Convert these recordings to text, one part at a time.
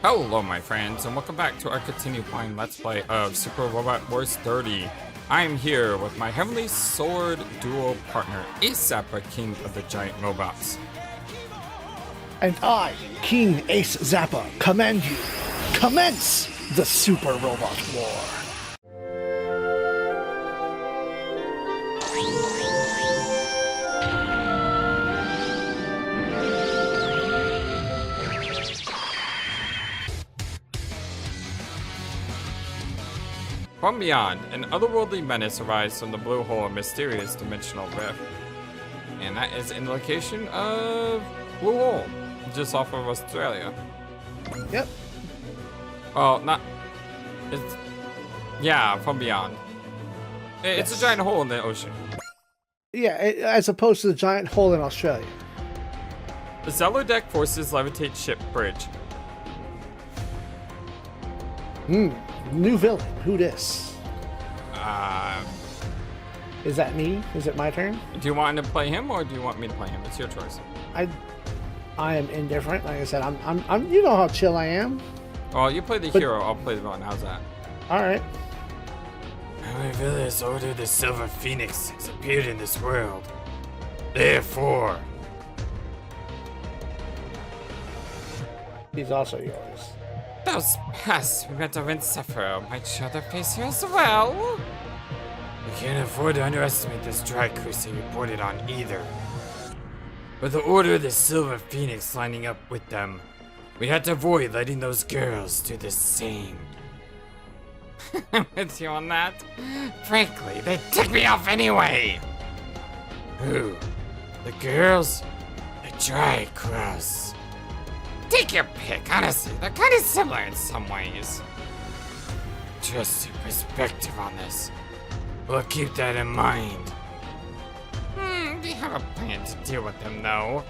Hello my friends, and welcome back to our continued playing Let's Play of Super Robot Wars 30. I am here with my Heavenly Sword duo partner, Zappa, King of the Giant Robots. And I, King Ace Zappa, command you. Commence the Super Robot War. From beyond, an otherworldly menace arrives from the blue hole, a mysterious dimensional rift. And that is in the location of Blue Hole, just off of Australia. Yep. Well, not... It's... Yeah, from beyond. It's Yes. a giant hole in the ocean. Yeah, as opposed to the giant hole in Australia. The Zello deck forces levitate ship bridge. New villain. Who dis? Uh... Is that me? Is it my turn? Do you want to play him, or do you want me to play him? It's your choice. I am indifferent. Like I said, I'm. You know how chill I am. Well, you play the hero, I'll play the villain. How's that? All right. My village ordered the Silver Phoenix has appeared in this world. Therefore, He's also yours. those pests we met to Sephiroth might show their face here as well. We can't afford to underestimate this dry cruise they reported on either. With the order of the Silver Phoenix lining up with them, we had to avoid letting those girls do the same. I'm with you on that. Frankly, they tick me off anyway. Who? The girls? The dry crust? Take your pick, honestly. They're kind of similar in some ways. Just your perspective on this. We'll keep that in mind. We have a plan to deal with them, though.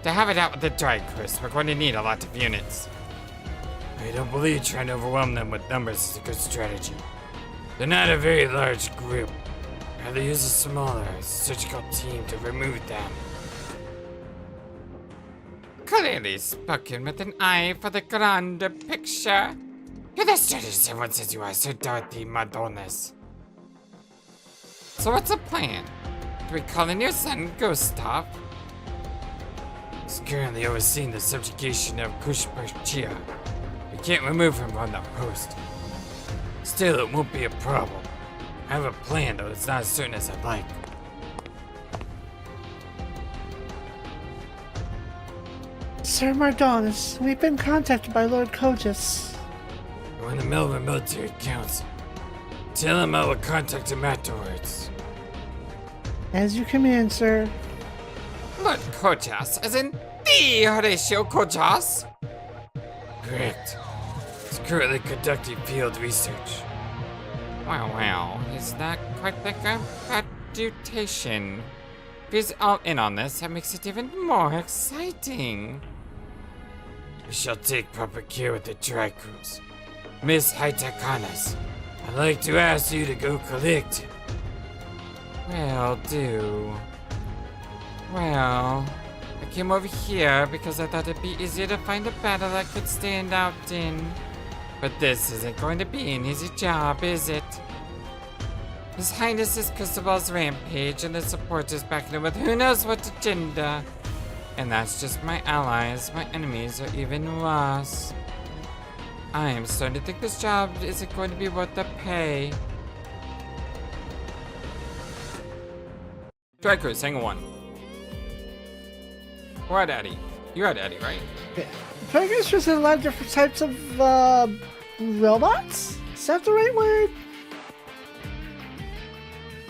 To have it out with the dry crust, we're going to need a lot of units. I don't believe trying to overwhelm them with numbers is a good strategy. They're not a very large group. Rather use a smaller, surgical team to remove them. Clearly spoken with an eye for the grander picture. You're the strategist everyone says you are, Sir Dorothy Madonnas. So what's the plan? Do we call in your son, Gustav? He's currently overseeing the subjugation of Kushperchia. We can't remove him from that post. Still, it won't be a problem. I have a plan, though it's not as certain as I'd like. Sir Mardonis, we've been contacted by Lord Kogus. We're in the middle of a military council. Tell him I will contact him afterwards. As you command, sir. Lord Kojas, as in the Horatio Kojas? Correct. He's currently conducting field research. Wow, he's not quite like a reputation. If he's all in on this, that makes it even more exciting. We shall take proper care with the dry cruise. Miss Haitakanas, I'd like to ask you to go collect him. Will do. Well, I came over here because I thought it'd be easier to find a battle I could stand out in. But this isn't going to be an easy job, is it? His Highness's Cristobal's rampage and the supporters backing him with who knows what agenda. And that's just my allies. My enemies are even worse. I am starting to think this job isn't going to be worth the pay. Strikers, hang on. Where at Addy? You're at Addy, right? Yeah. I guess there's a lot of different types of robots? Is that the right word?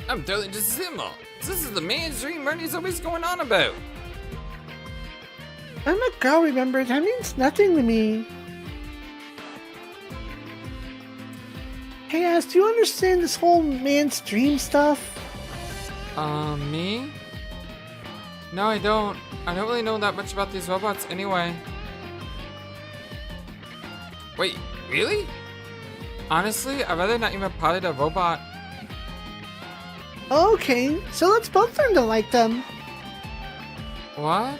I'm totally just similar. This is the man's dream Bernie's always going on about. I'm a girl, remember? That means nothing to me. Hey, Ass, do you understand this whole man's dream stuff? Me? No, I don't. I don't really know that much about these robots anyway. Wait, really? Honestly, I'd rather not even pilot a robot. Okay, so let's both learn to like them. What?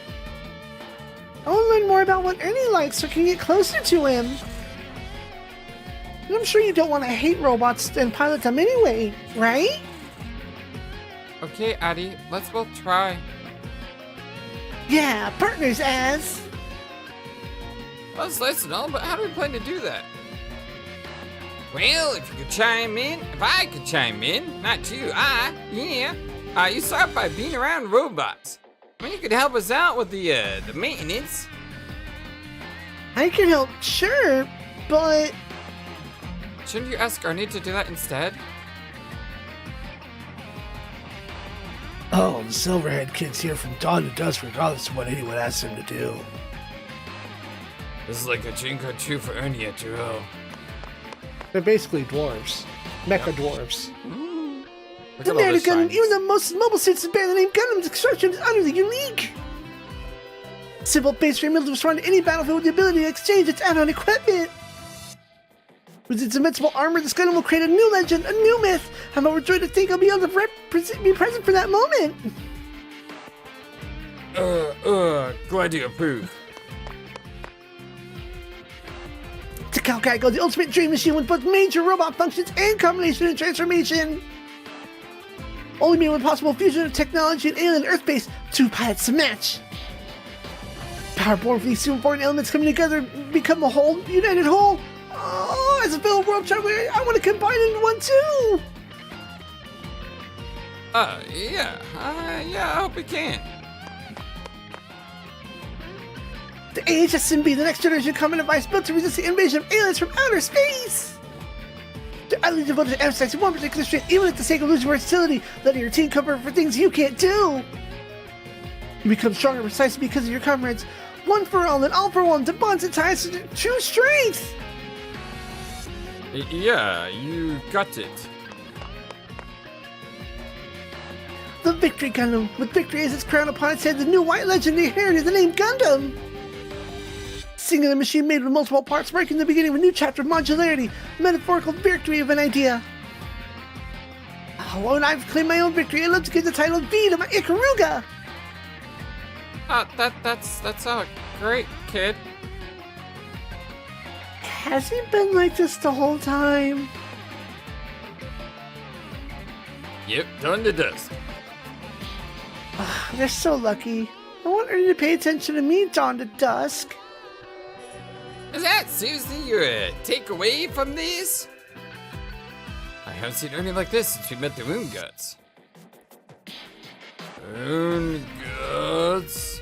I want to learn more about what Ernie likes so I can get closer to him. And I'm sure you don't want to hate robots and pilot them anyway, right? Okay, Addy, let's both try. Yeah, partners as. That's nice and all, but how do we plan to do that? Well, if you could chime in, if I could chime in, not you, you start by being around robots. I mean, you could help us out with the maintenance. I can help, sure, but... Shouldn't you ask Arnie to do that instead? Oh, the Silverhead kid's here from dawn to dusk regardless of what anyone asks him to do. This is like a dream come true for Ernie after all. They're basically dwarves. Mecha dwarves. Look The at all those Gundam, shines. even the most mobile suits that bear the name Gundam's construction is utterly unique. Simple base frame able to respond to any battlefield with the ability to exchange its add-on equipment. With its invincible armor, this Gundam will create a new legend, a new myth. I'm overjoyed to think I'll be able to be present for that moment. Glad you approve. To Calcaigo, the ultimate dream machine with both major robot functions and combination and transformation. Only made with possible fusion of technology and alien Earth-based, two pilots to match. Power born from these two important elements coming together become a whole, united whole. Oh, as a fellow world traveler, I want to combine into one too. Yeah, I hope we can. The AHSMB, the next generation common device built to resist the invasion of aliens from outer space. They're utterly devoted to emphasizing one particular strength, even at the sake of losing versatility, letting your team cover for things you can't do. You become stronger precisely because of your comrades. One for all and all for one, the bonds and ties to true strength. Yeah, you got it. The Victory Gundam, with victory as its crown upon its head, the new white legend inherited the name Gundam. Singular machine made with multiple parts, marking the beginning of a new chapter of modularity, metaphorical victory of an idea. Oh, and I've claimed my own victory. I'd love to give the title V to my Ikaruga. That's great, kid. Has he been like this the whole time? Yep, done to dust. They're so lucky. I want her to pay attention to me, dawn to dusk. Is that seriously your takeaway from this? I haven't seen Ernie like this since we met the Moon Guts. Moon Guts?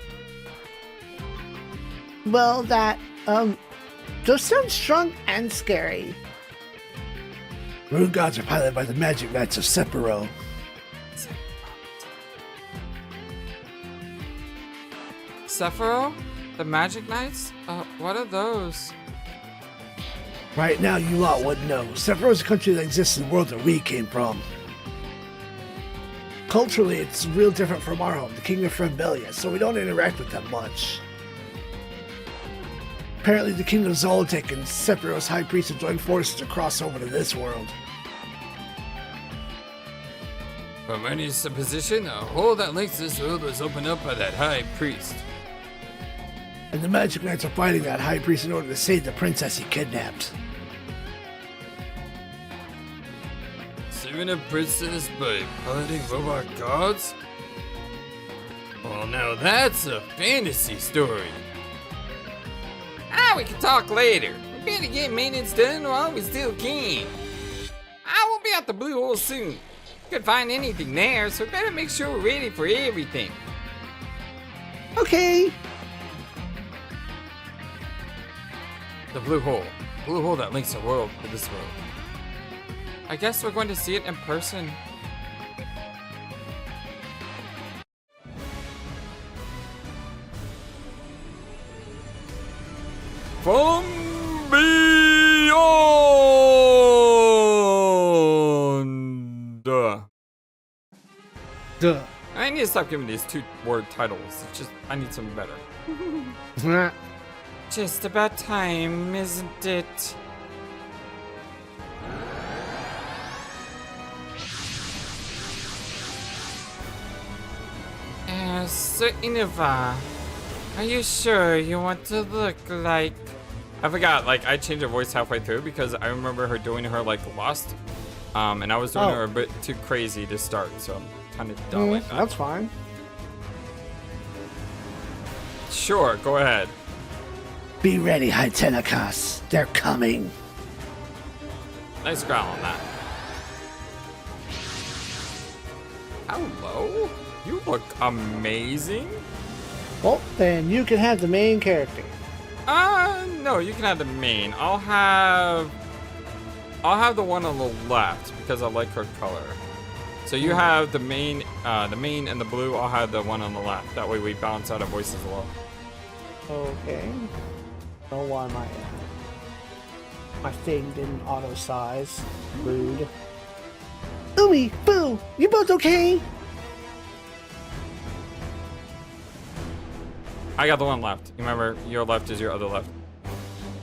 Well, that, those sound strong and scary. Moon Gods are piloted by the Magic Knights of Sephiroth. Sephiroth? The Magic Knights? What are those? Right now, you lot wouldn't know. Sephiroth is a country that exists in the world that we came from. Culturally, it's real different from our home, the Kingdom of Frembelia, so we don't interact with them much. Apparently, the Kingdom of Zolotic and Sephiroth's High Priest have joined forces to cross over to this world. From Ernie's supposition, a hole that links this world was opened up by that High Priest. And the Magic Knights are fighting that High Priest in order to save the princess he kidnapped. Saving a princess by piloting robot gods? Well, now that's a fantasy story. We can talk later. We better get maintenance done while we still can. I will be at the Blue Hole soon. Could find anything there, so better make sure we're ready for everything. Okay. The Blue Hole. Blue Hole that links the world to this world. I guess we're going to see it in person. From beyond. Duh. I need to stop giving these two-word titles. It's just, I need something better. Just about time, isn't it? So Innova, Are you sure you want to look like... I forgot, like, I changed her voice halfway through because I remember her doing her, like, Lost. And I was doing her a bit too crazy to start, so I'm kind of done with that. That's fine. Sure, go ahead. Be ready, Hytenicus. They're coming. Nice growl on that. Hello? You look amazing. Well, then you can have the main character. No, you can have the main. I'll have the one on the left because I like her color. So you have the main and the blue. I'll have the one on the left. That way we balance out our voices a little. Okay. Oh, why my thing didn't auto size. Rude. Umi, Boo, you both okay? I got the one left. You remember, your left is your other left.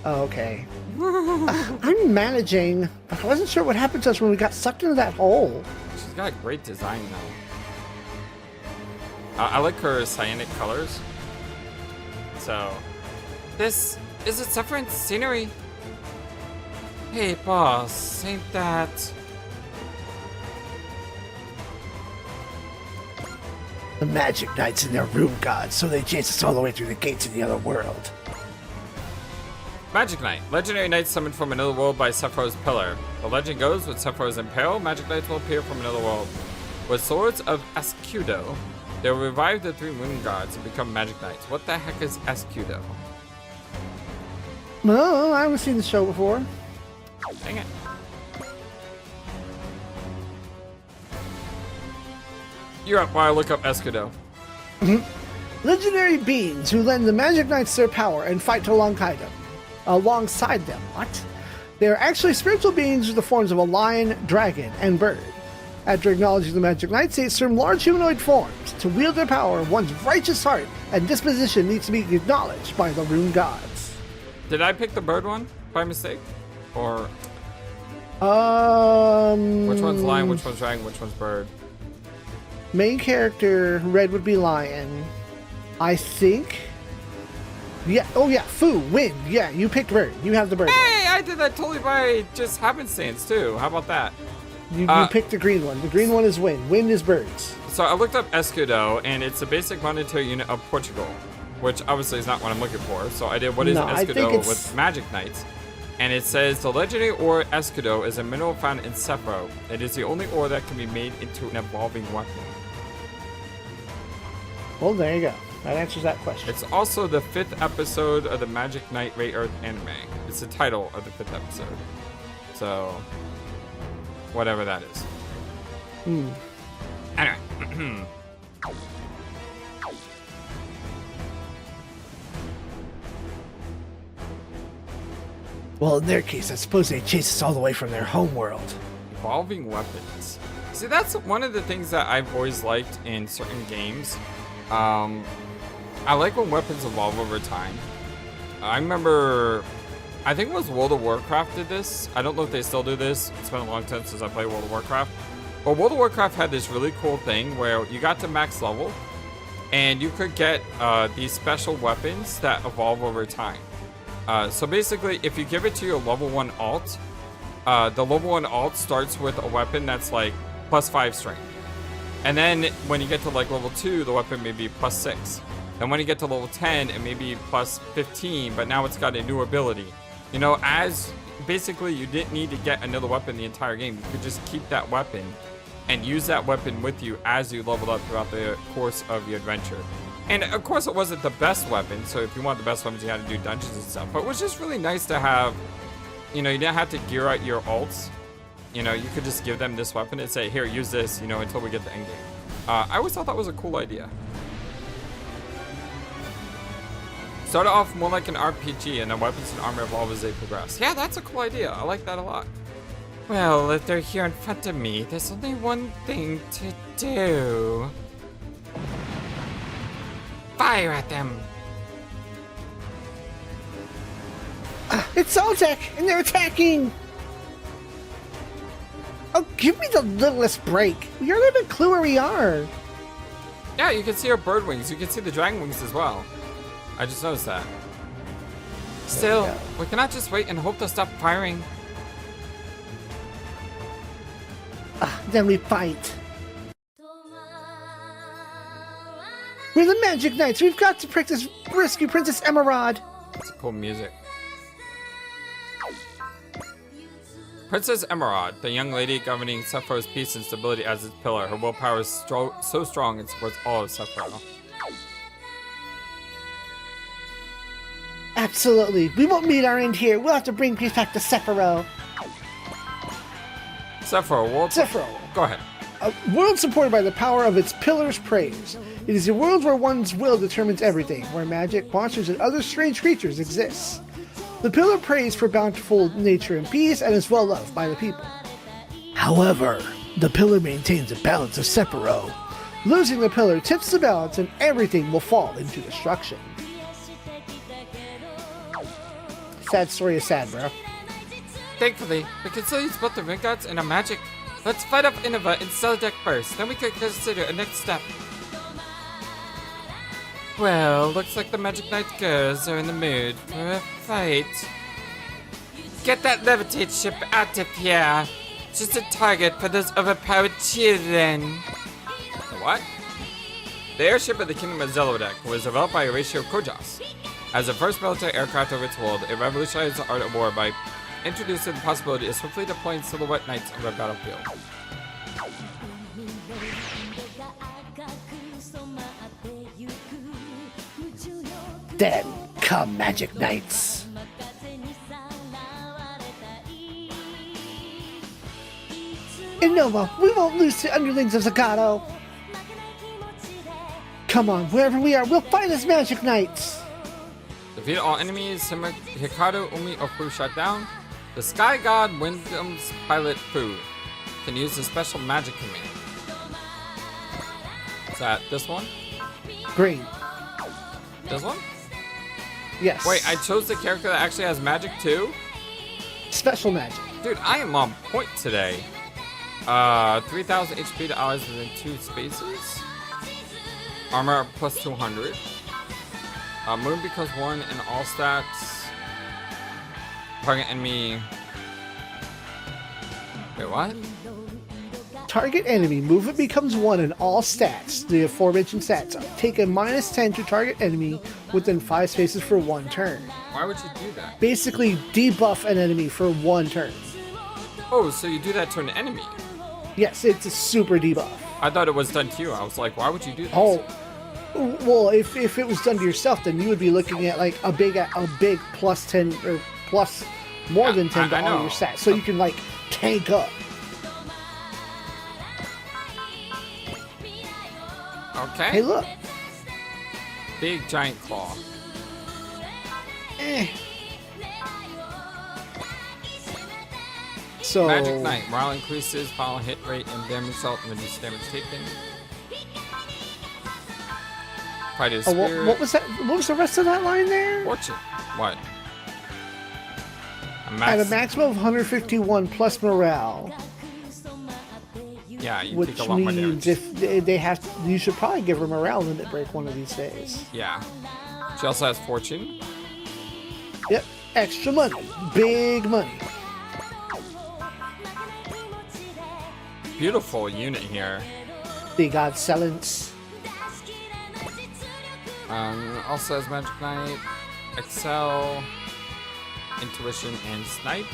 Oh, okay. I'm managing, but I wasn't sure what happened to us when we got sucked into that hole. She's got great design though. I like her cyanic colors. So, this is a different scenery. Hey boss, ain't that... The Magic Knights and their room gods, so they chase us all the way through the gates of the other world. Magic Knight. Legendary knights summoned from another world by Sephiroth's pillar. The legend goes, with Sephiroth in peril, Magic Knights will appear from another world. With swords of Escudo, they will revive the 3 moon gods and become Magic Knights. What the heck is Escudo? No, I haven't seen the show before. Dang it. You're up while I look up Escudo. Legendary beings who lend the Magic Knights their power and fight alongside them. What? They are actually spiritual beings with the forms of a lion, dragon, and bird. After acknowledging the Magic Knights, they assume large humanoid forms. To wield their power, one's righteous heart and disposition needs to be acknowledged by the rune gods. Did I pick the bird one by mistake? Or... Which one's lion, which one's dragon, which one's bird? Main character, red would be lion. I think... Yeah, oh yeah, Fu, wind. Yeah, you picked bird. You have the bird. Hey, I did that totally by just happenstance too. How about that? You picked the green one. The green one is wind. Wind is birds. So I looked up Escudo, and it's a basic monetary unit of Portugal, which obviously is not what I'm looking for. So I did what is Escudo with Magic Knights. And it says the legendary ore Escudo is a mineral found in Sephiroth. It is the only ore that can be made into an evolving weapon. Well, there you go. That answers that question. It's also the 5th episode of the Magic Knight Ray Earth anime. It's the title of the 5th episode. So, whatever that is. Anyway. Well, in their case, I suppose they chase us all the way from their home world. Evolving weapons. See, that's one of the things that I've always liked in certain games. I like when weapons evolve over time. I remember, I think it was World of Warcraft did this. I don't know if they still do this. It's been a long time since I played World of Warcraft. But World of Warcraft had this really cool thing where you got to max level and you could get these special weapons that evolve over time. So basically, if you give it to your level 1 alt, the level 1 alt starts with a weapon that's like +5 strength. And then when you get to like level 2, the weapon may be +6. And when you get to level 10, it may be +15, but now it's got a new ability. You know, as basically you didn't need to get another weapon the entire game. You could just keep that weapon and use that weapon with you as you leveled up throughout the course of your adventure. And of course it wasn't the best weapon, so if you want the best weapons, you had to do dungeons and stuff. But it was just really nice to have, you know, you didn't have to gear out your alts. You know, you could just give them this weapon and say, here, use this, you know, until we get the end game. I always thought that was a cool idea. Started off more like an RPG, and then weapons and armor evolve as they progress. Yeah, that's a cool idea. I like that a lot. Well, if they're here in front of me, there's only one thing to do. Fire at them! It's Zoltek, and they're attacking! Oh, give me the littlest break. We don't have a clue where we are. Yeah, you can see our bird wings. You can see the dragon wings as well. I just noticed that. Still, go. we cannot just wait and hope to stop firing. Then we fight. We're the Magic Knights. We've got to practice rescue Princess Emerald. It's cool music. Princess Emerald, the young lady governing Sephiroth's peace and stability as its pillar. Her willpower is so strong it supports all of Sephiroth. Absolutely. We won't meet our end here. We'll have to bring peace back to Sephiroth. Sephiroth, go ahead. A world supported by the power of its pillar's praise. It is a world where one's will determines everything, where magic, monsters, and other strange creatures exist. The pillar prays for bountiful nature and peace and is well loved by the people. However, the pillar maintains a balance of Sephiroth. Losing the pillar tips the balance and everything will fall into destruction. Sad story is sad, bro. Thankfully, we can still use both the ring guards and our magic. Let's fight up Innova and Celadec first, then we can consider a next step. Well, looks like the Magic Knight girls are in the mood for a fight. Get that levitate ship out of here. Just a target for those overpowered children. What? The airship of the Kingdom of Zelodec was developed by Horatio Kojas. As the first military aircraft of its world, it revolutionized the art of war by introducing the possibility of swiftly deploying silhouette knights on the battlefield. Then come Magic Knights. Innova, we won't lose to underlings of Zagato. Come on, wherever we are, we'll fight as Magic Knights. Defeat all enemies, Hikaru Umi Ofu shut down. The Sky God Wyndham's pilot Fu can use a special magic command. Is that this one? Green. This one? Yes. Wait, I chose the character that actually has magic too? Special magic. Dude, I am on point today. 3000 HP to allies within 2 spaces. Armor plus 200. Moon becomes 1 in all stats. Target enemy. Wait, what? Target enemy movement becomes 1 in all stats. The aforementioned stats take a -10 to target enemy within 5 spaces for 1 turn. Why would you do that? Basically, debuff an enemy for 1 turn. Oh, so you do that to an enemy? Yes, it's a super debuff. I thought it was done to you. I was like, why would you do this? Oh, well, if it was done to yourself, then you would be looking at like a big plus 10 or plus more than 10 to I all know. your stats, so you can like tank up. Okay. Hey, look. Big giant claw. So Magic Knight. Morale increases, final hit rate, and damage result, and reduce damage taken. Fight his spirit. what was that? What was the rest of that line there? Fortune. What? At a maximum of 151 plus morale, Yeah, you which take a lot more means damage. if they have, you should probably give her morale limit break one of these days. Yeah. She also has fortune. Yep, extra money, big money. Beautiful unit here. They got silence. Also has Magic Knight, Excel, Intuition, and Snipe.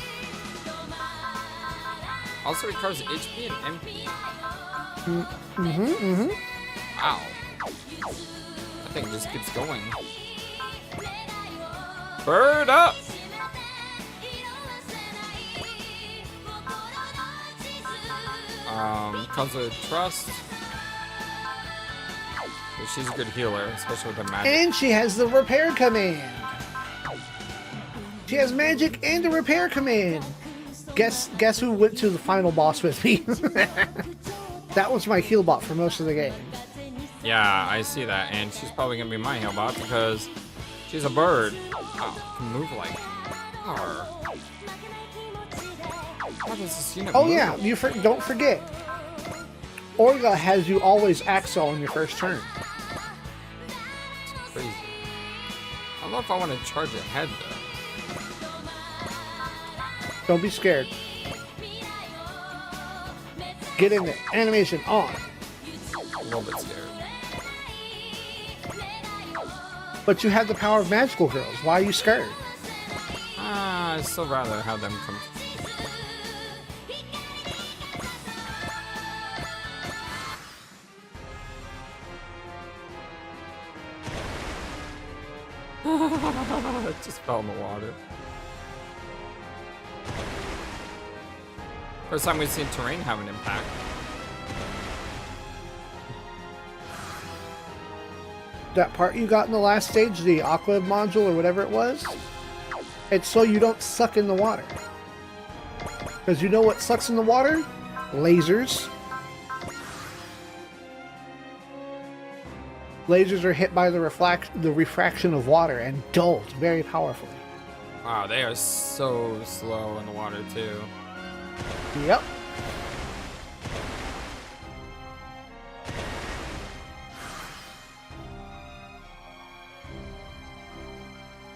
Also recovers HP and MP. Wow. That thing just keeps going. Bird up! Comes with Trust. She's a good healer, especially with the magic. And she has the repair command. She has magic and a repair command. Guess who went to the final boss with me? That was my heal bot for most of the game. Yeah, I see that, and she's probably gonna be my healbot because she's a bird. Oh, can move like her. How does this unit Oh move? yeah, don't forget. Orga has you always Axel on your first turn. Crazy. know if I want to charge ahead though. Don't be scared. Get in there. Animation on. A little bit scared. But you have the power of magical girls. Why are you scared? I'd still rather have them come. It just fell in the water. First time we've seen terrain have an impact. That part you got in the last stage, the Aqua module or whatever it was, it's so you don't suck in the water. Because you know what sucks in the water? Lasers. Lasers are hit by the refraction of water and dulled very powerfully. Wow, they are so slow in the water too. Yep.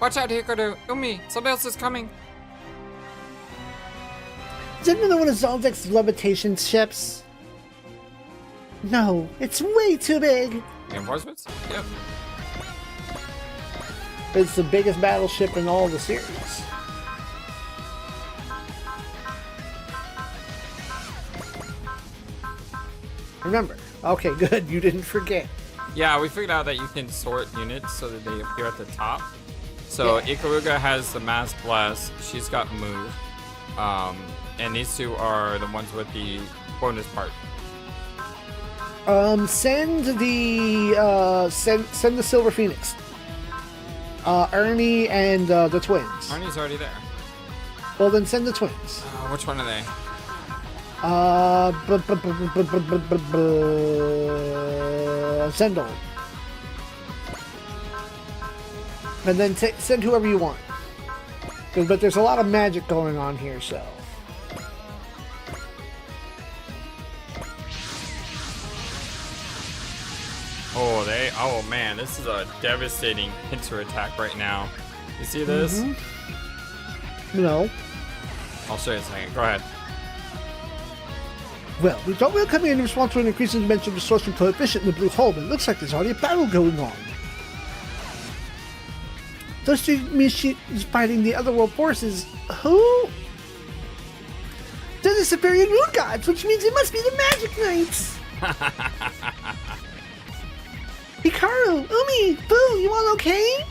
Watch out, Hikaru! Umi! Somebody else is coming! Is that another one of Zoldyck's levitation ships? No, it's way too big. Reinforcements? Yep. It's the biggest battleship in all the series. Remember. Okay, good. You didn't forget. Yeah, we figured out that you can sort units so that they appear at the top. So Yeah. Ikaruga has the Mass Bless, she's got Move. And these two are the ones with the bonus part. Send the Silver Phoenix. Ernie and the twins. Arnie's already there. Well, then send the twins. Which one are they? Send all. And then send whoever you want. But there's a lot of magic going on here, so. Oh man, this is a devastating pincer attack right now. You see this? Mm-hmm. No. I'll show you in a second. Go ahead. Well, we thought we were coming in response to an increasing dimension of distortion coefficient in the blue hole, but it looks like there's already a battle going on. Those two machines fighting the otherworld forces. Who? They're the Siberian moon gods, which means it must be the Magic Knights. Hikaru, Umi, Boo, you all okay?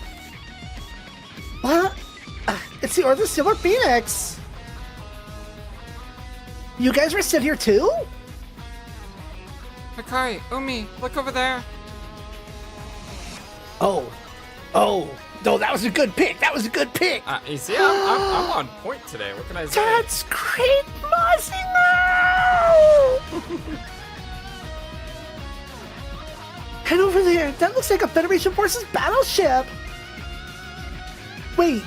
What? It's the Order of Silver Phoenix. You guys were sent here too? Hakai, Umi, look over there. Oh, no, that was a good pick. That was a good pick. You see, I'm on point today. What can I say? That's great, Massimo! Head over there. That looks like a Federation Forces battleship. Wait,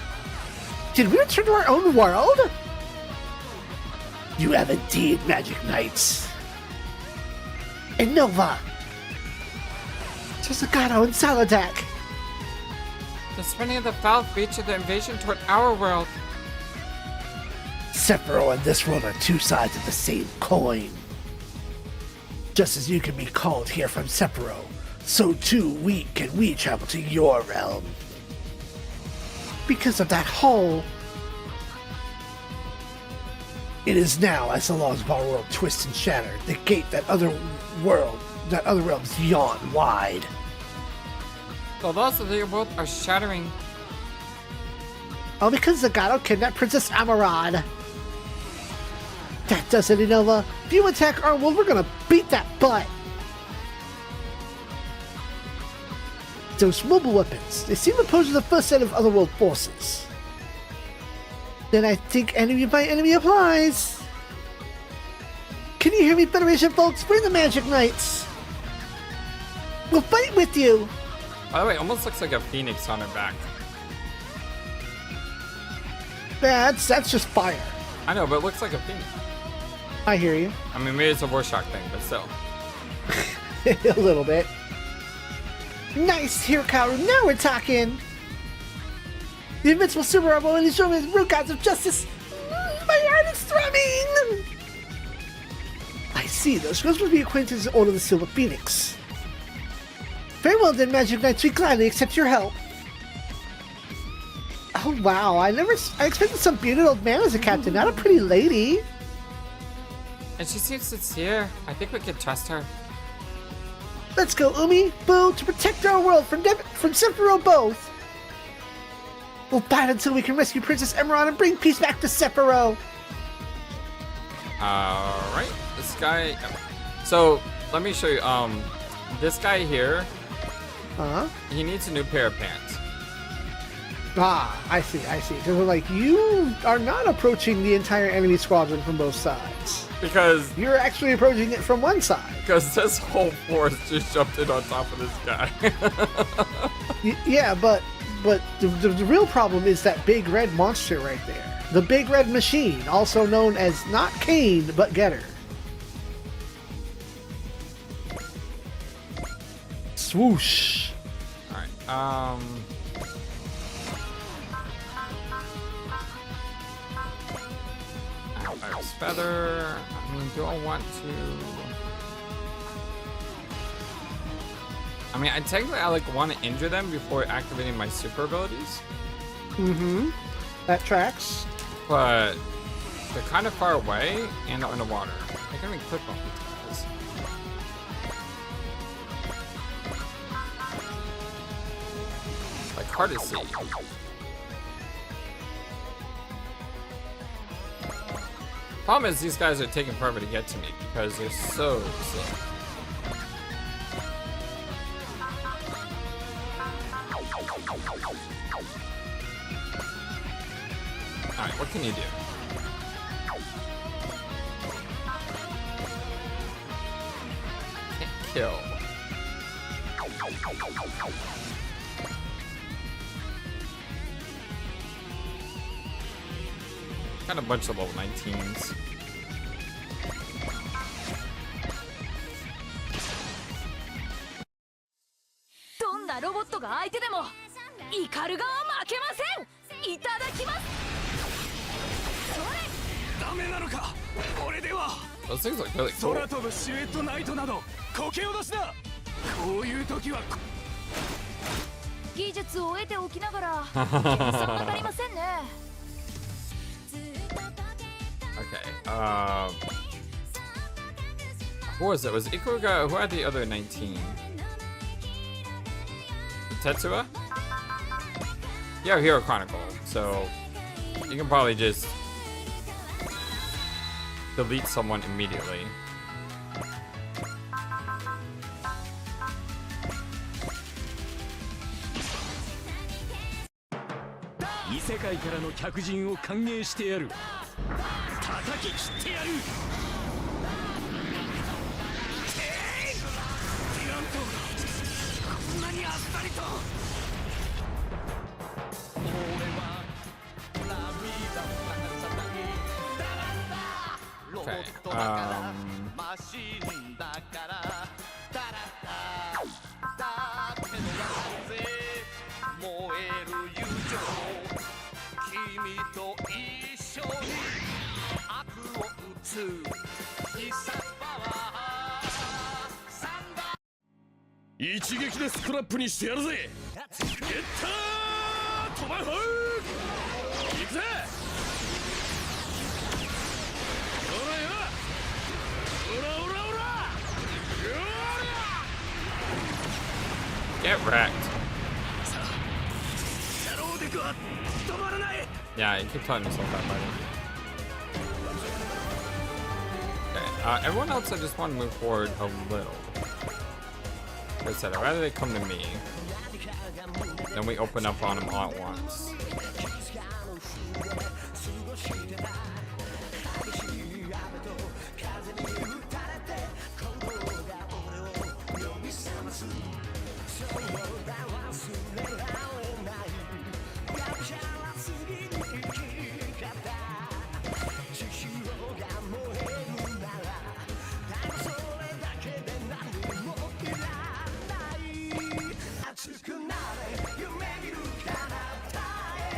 did we return to our own world? You have indeed, Magic Knights. And Nova. Tsugato and Saladak. The spinning of the valve featured the invasion toward our world. Sephiroth and this world are two sides of the same coin. Just as you can be called here from Sephiroth, so too can we travel to your realm. Because of that hole, it is now, as the laws of our world twist and shatter, the gate that other realms yawn wide. The laws of the world are shattering. All because Zagato kidnapped Princess Amarad. That does it, Innova. If you attack our world, we're gonna beat that butt. Those mobile weapons, they seem opposed to the first set of otherworld forces. Then I think enemy by enemy applies. Can you hear me, Federation folks? Bring the Magic Knights. We'll fight with you. By the way, it almost looks like a phoenix on her back. That's just fire. I know, but it looks like a phoenix. I hear you. I mean, maybe it's a Rorschach thing, but still. A little bit. Nice, Hikaru. Now we're talking. The invincible super rebel and the showman root gods of justice. My heart is throbbing! I see, those girls would be acquainted as Order of the Silver Phoenix. Very well then, Magic Knights, we gladly accept your help. Oh wow, I expected some bearded old man as a captain, not a pretty lady. And she seems sincere. I think we can trust her. Let's go, Umi, Boo, to protect our world from Sephiroth both. We'll fight until we can rescue Princess Emerald and bring peace back to Sephiroth. Alright, this guy... So, let me show you, this guy here, he needs a new pair of pants. Ah, I see. Because like, you are not approaching the entire enemy squadron from both sides. Because... You're actually approaching it from one side. Because this whole force just jumped in on top of this guy. Yeah, but the real problem is that big red monster right there. The big red machine, also known as not Kane, but Getter. Swoosh. Alright, Iris Feather. I mean, do I want to... I mean, technically I want to injure them before activating my super abilities. Mm-hmm. That tracks. But they're kind of far away and underwater. I can even click on these guys. Like hard to see. Problem is these guys are taking forever to get to me because they're so slow. Alright, what can you do? Can't kill. Got a bunch of level 19s. Those things look really cool. Okay, who was it? Was Ikuga? Who had the other 19? Tetsuya? Yeah, Hero Chronicle. So you can probably just delete someone immediately. Okay, get wrecked. Yeah, you keep telling yourself that, buddy. Okay, everyone else, I just want to move forward a little. Like I said, I'd rather they come to me than we open up on them all at once.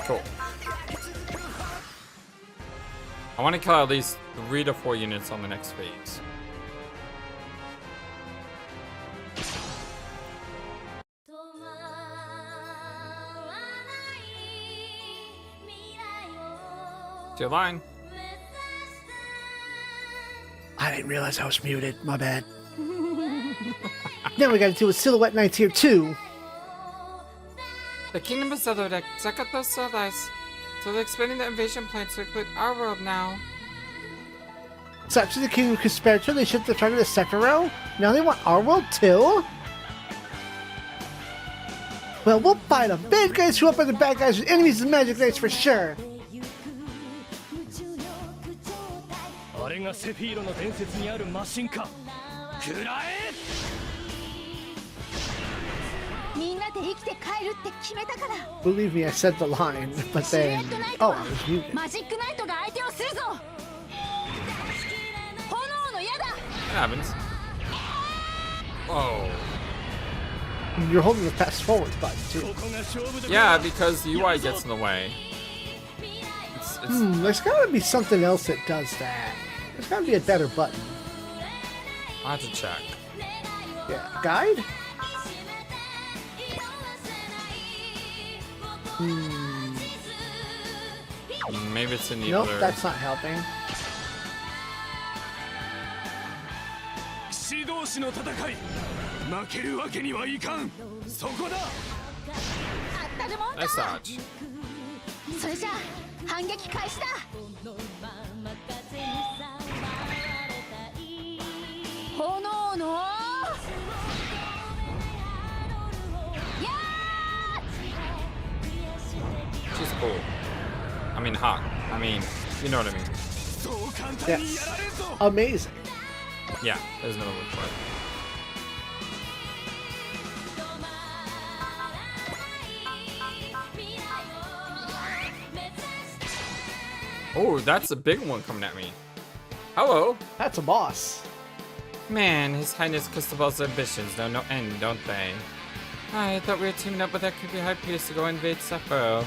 Cool. I want to kill at least 3 to 4 units on the next phase. To your line. I didn't realize I was muted. My bad. Now we gotta deal with Silhouette Knights here too. The kingdom of Zelda Zakato Solas. So they're expanding the invasion plan to include our world now. So after the kingdom of Crisperto, they shipped the target to Sephiroth? Now they want our world too? Well, we'll fight them. Bad guys who up other bad guys with enemies and magic knights for sure. Believe me, I said the line, but then... Oh, I was muted. It happens. Whoa. You're holding the fast forward button too. Yeah, because the UI gets in the way. There's gotta be something else that does that. There's gotta be a better button. I'll have to check. Yeah, guide? Maybe it's in the Nope, other... that's not helping. Nice dodge. She's cool. I mean hot. I mean, you know what I mean. Yes. Amazing. Yeah, there's no word for it. Oh, that's a big one coming at me. Hello. That's a boss. Man, His Highness Cristobal's ambitions know no end, don't they? I thought we were teaming up with that creepy high priest to go invade Sephiroth.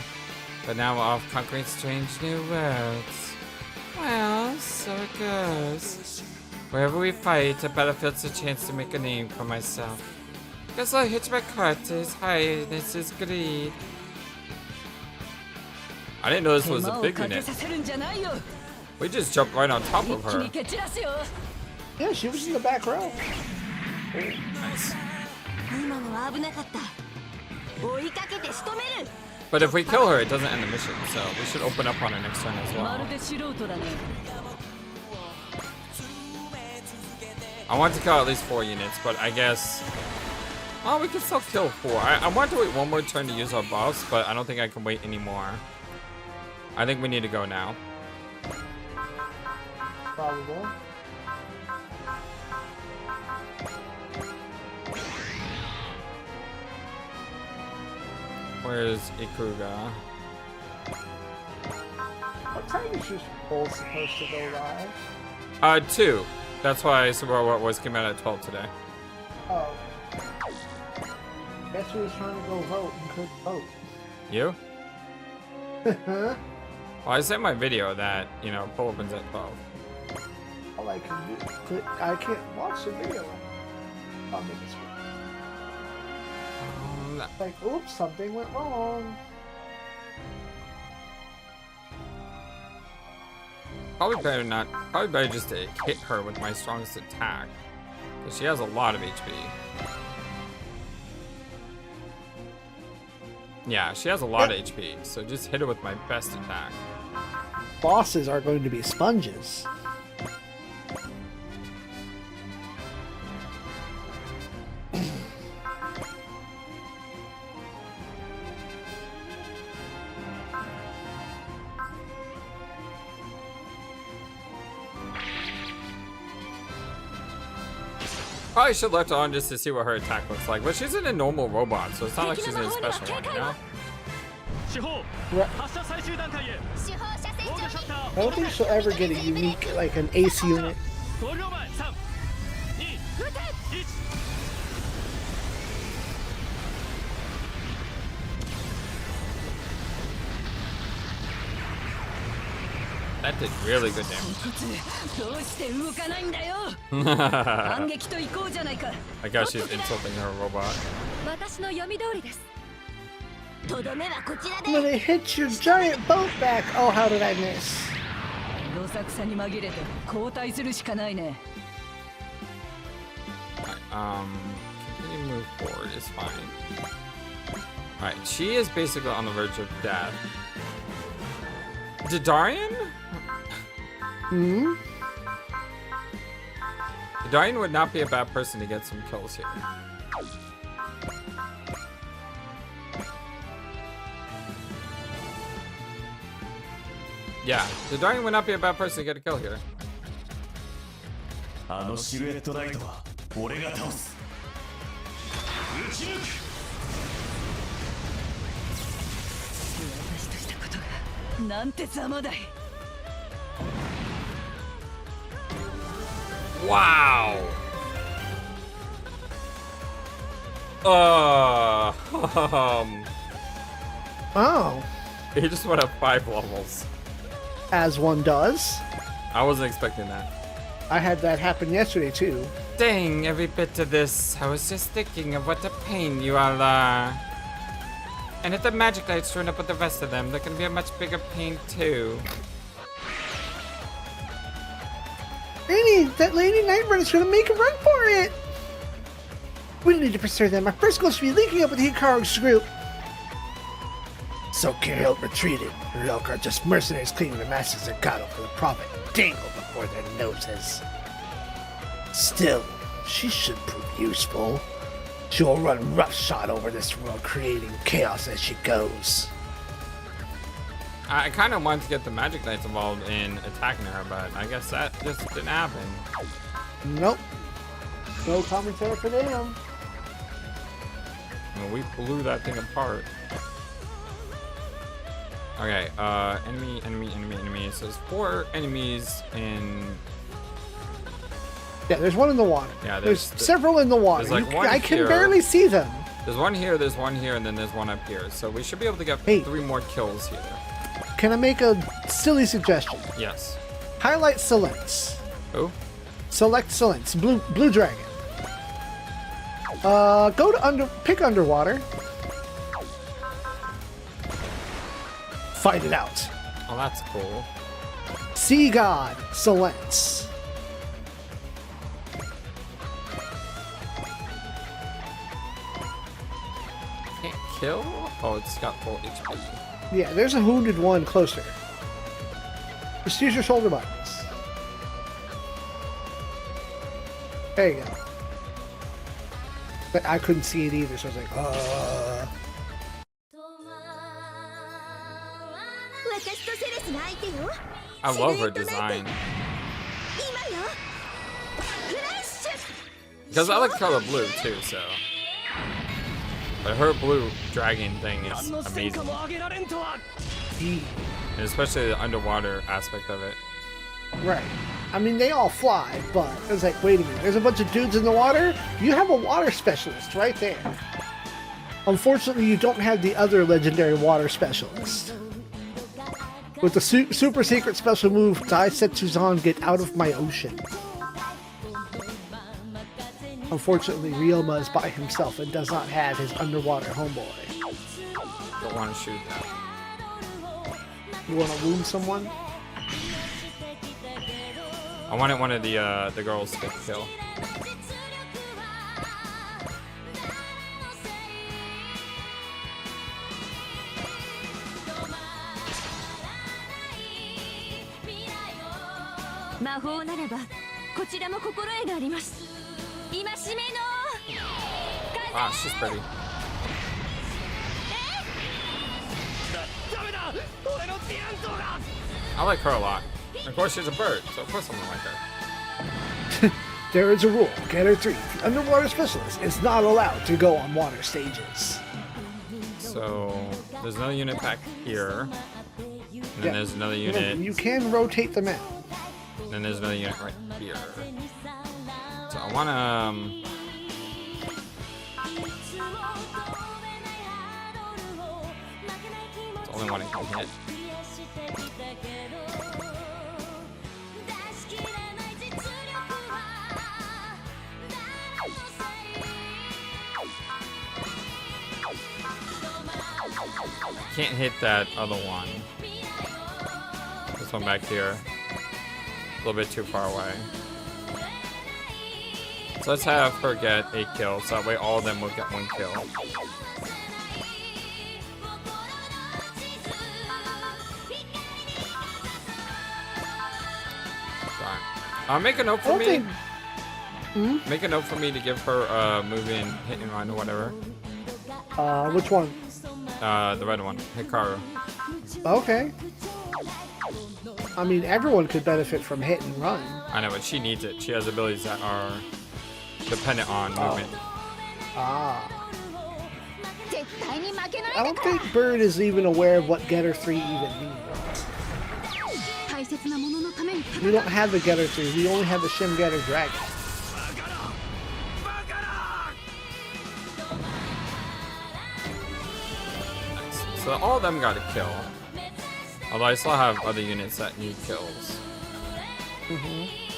But now we're off conquering strange new worlds. Well, so it goes. Wherever we fight, a battlefield's a chance to make a name for myself. Guess I'll hitch my cart to His Highness's greed. I didn't know this was a big unit. We just jumped right on top of her. Yeah, she was in the back row. Nice. But if we kill her, it doesn't end the mission, so we should open up on her next turn as well. I want to kill at least 4 units, but I guess... Oh, we can still kill 4. I want to wait one more turn to use our buffs, but I don't think I can wait anymore. I think we need to go now. Probably. Where's Ikuga? What time is your poll supposed to go live? 2. That's why Super What Was came out at 12 today. Oh. Guess who was trying to go vote and couldn't vote? You? Huh? Well, I sent my video that, you know, poll opens at 12. All I can do, I can't watch the video. I'll make it sweet. Like, oops, something went wrong. Probably better just to hit her with my strongest attack. Because she has a lot of HP. Yeah, she has a lot of HP, so just hit her with my best attack. Bosses are going to be sponges. Probably should left her on just to see what her attack looks like, but she's in a normal robot, so it's not like she's in a special one, you know? I don't think she'll ever get a unique, like an ace unit. That did really good damage. I guess she's insulting her robot. I'm gonna hit your giant boat back. Oh, how did I miss? Alright, continue move forward is fine. Alright, she is basically on the verge of death. Didarian? Hmm? Didarian would not be a bad person to get some kills here. Yeah, Didarian would not be a bad person to get a kill here. Wow. Oh. He just went up 5 levels. As one does. I wasn't expecting that. I had that happen yesterday too. Dang, every bit of this. I was just thinking of what a pain you all are. And if the magic lights join up with the rest of them, they're gonna be a much bigger pain too. That Lady Nightrunner's gonna make a run for it! We need to pursue them. Our first goal should be linking up with Hikaru's group. So Kirill retreated. Rogue are just mercenaries cleaning the masters of Gato for the profit dangled before their noses. Still, she should prove useful. She will run roughshod over this world, creating chaos as she goes. I kind of wanted to get the Magic Knights involved in attacking her, but I guess that just didn't happen. Nope. No commentary for them. Well, we blew that thing apart. Okay, enemy. So there's 4 enemies in... Yeah, there's one in the water. Yeah, there's several in the water. There's like one I can here. barely see them. There's one here, and then there's one up here. So we should be able to get 3 more kills here. Can I make a silly suggestion? Yes. Highlight Silence. Who? Select Silence. Blue Dragon. Go to pick Underwater. Fight it out. Oh, that's cool. Sea God Silence. Can't kill? Oh, it's got full HP. Yeah, there's a wounded one closer. Just use your shoulder buttons. There you go. But I couldn't see it either, so I was like, I love her design. Because I like color blue too, so. But her blue dragon thing is amazing. And especially the underwater aspect of it. Right. I mean, they all fly, but it was like, wait a minute, there's a bunch of dudes in the water? You have a water specialist right there. Unfortunately, you don't have the other legendary water specialist. With the super secret special move, Daisetsu-zan, get out of my ocean. Unfortunately, Ryoma is by himself and does not have his underwater homeboy. Don't want to shoot that. You want to wound someone? I wanted one of the girls to get the kill. Ah, she's pretty. I like her a lot. Of course, she's a bird, so of course I'm gonna like her. There is a rule. Getter 3. The underwater specialist is not allowed to go on water stages. So, there's another unit back here. And then there's another unit. You can rotate them out. And then there's another unit right here. So I wanna... It's the only one I can hit. can't hit that other one. This one back here. A little bit too far away. So let's have her get a kill, so that way all of them will get one kill. Make a note for me. Make a note for me to give her move in, hit and run or whatever. Which one? The red one, Hikaru. Okay. I mean, everyone could benefit from hit and run. I know, but she needs it. She has abilities that are dependent on movement. Ah. I don't think Bird is even aware of what Getter 3 even means. We don't have the Getter 3, we only have the Shim Getter Dragon. So all of them got a kill. Although I still have other units that need kills.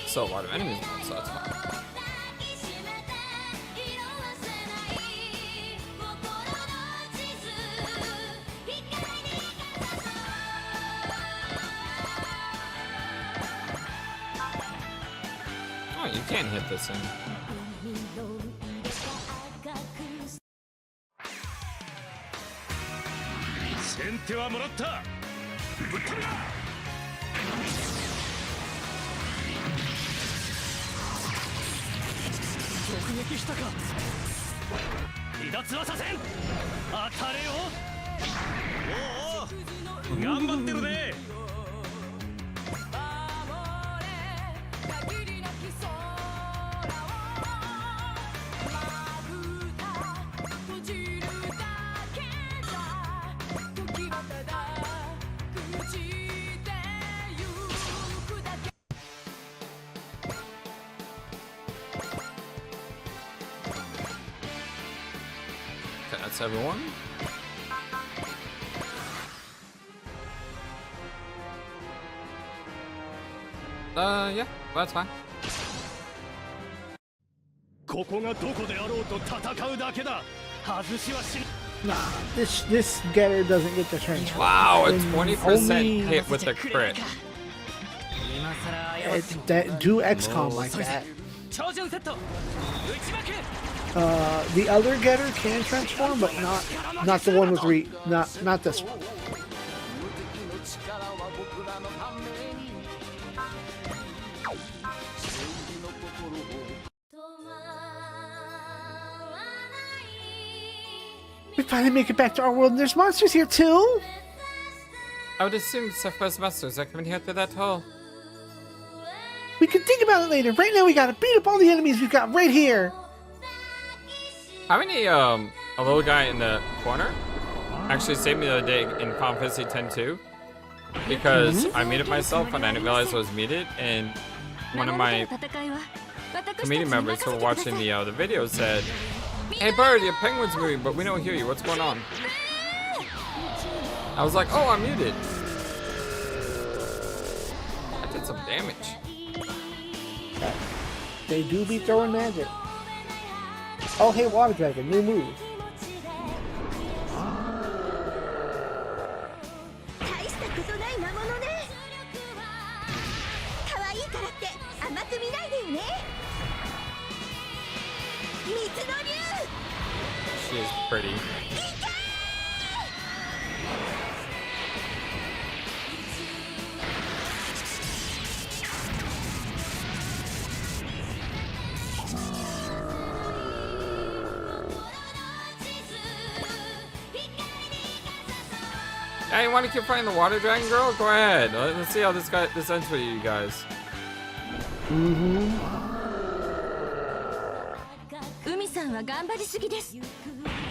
So a lot of enemies left, so that's fine. Oh, you can't hit this thing. Okay, that's everyone. Yeah, that's fine. Nah, this Getter doesn't get the trench. Wow, a 20% hit with a crit. Do XCOM like that. The other Getter can transform, but not the one with not this one. We finally make it back to our world, and there's monsters here too. I would assume Sephiroth's monsters are coming here through that hole. We can think about it later. Right now, we gotta beat up all the enemies we've got right here. How many a little guy in the corner actually saved me the other day in Final Fantasy X-2 because I muted myself and I didn't realize I was muted, and one of my community members who were watching the video said, "Hey Bird, your penguin's moving, but we don't hear you. What's going on?" I was like, "Oh, I'm muted." I did some damage. They do be throwing magic. Oh, hey, Water Dragon, new move. She is pretty. Hey, you want to keep fighting the water dragon girl? Go ahead. Let's see how this ends for you guys.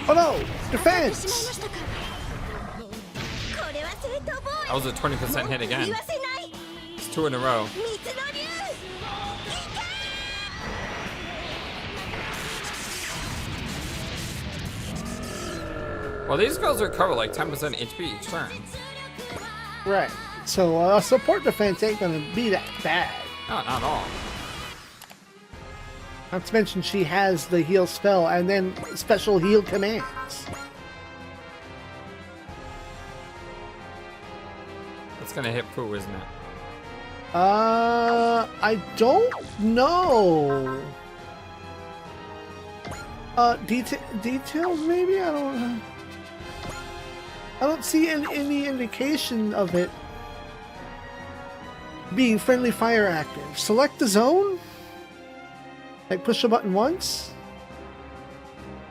Oh no! Defense! That was a 20% hit again. It's 2 in a row. Well, these girls recover like 10% HP each turn. Right. So support defense ain't gonna be that bad. No, not at all. Not to mention she has the heal spell and then special heal commands. It's gonna hit Pooh, isn't it? I don't know. Details maybe? I don't know. I don't see any indication of it being friendly fire active. Select the zone? Like push the button once?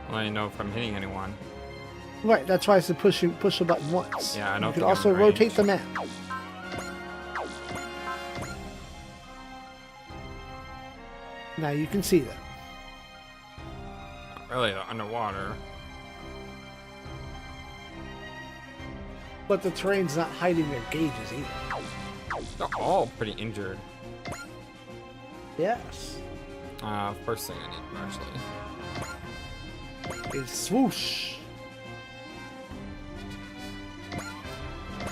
Well, I know if I'm hitting anyone. Right, that's why I said push the button once. Yeah, I don't You can think I'm also in range. rotate the map. Now you can see them. Not really, they're underwater. But the terrain's not hiding their gauges either. They're all pretty injured. Yes. First thing I need, actually. Is swoosh.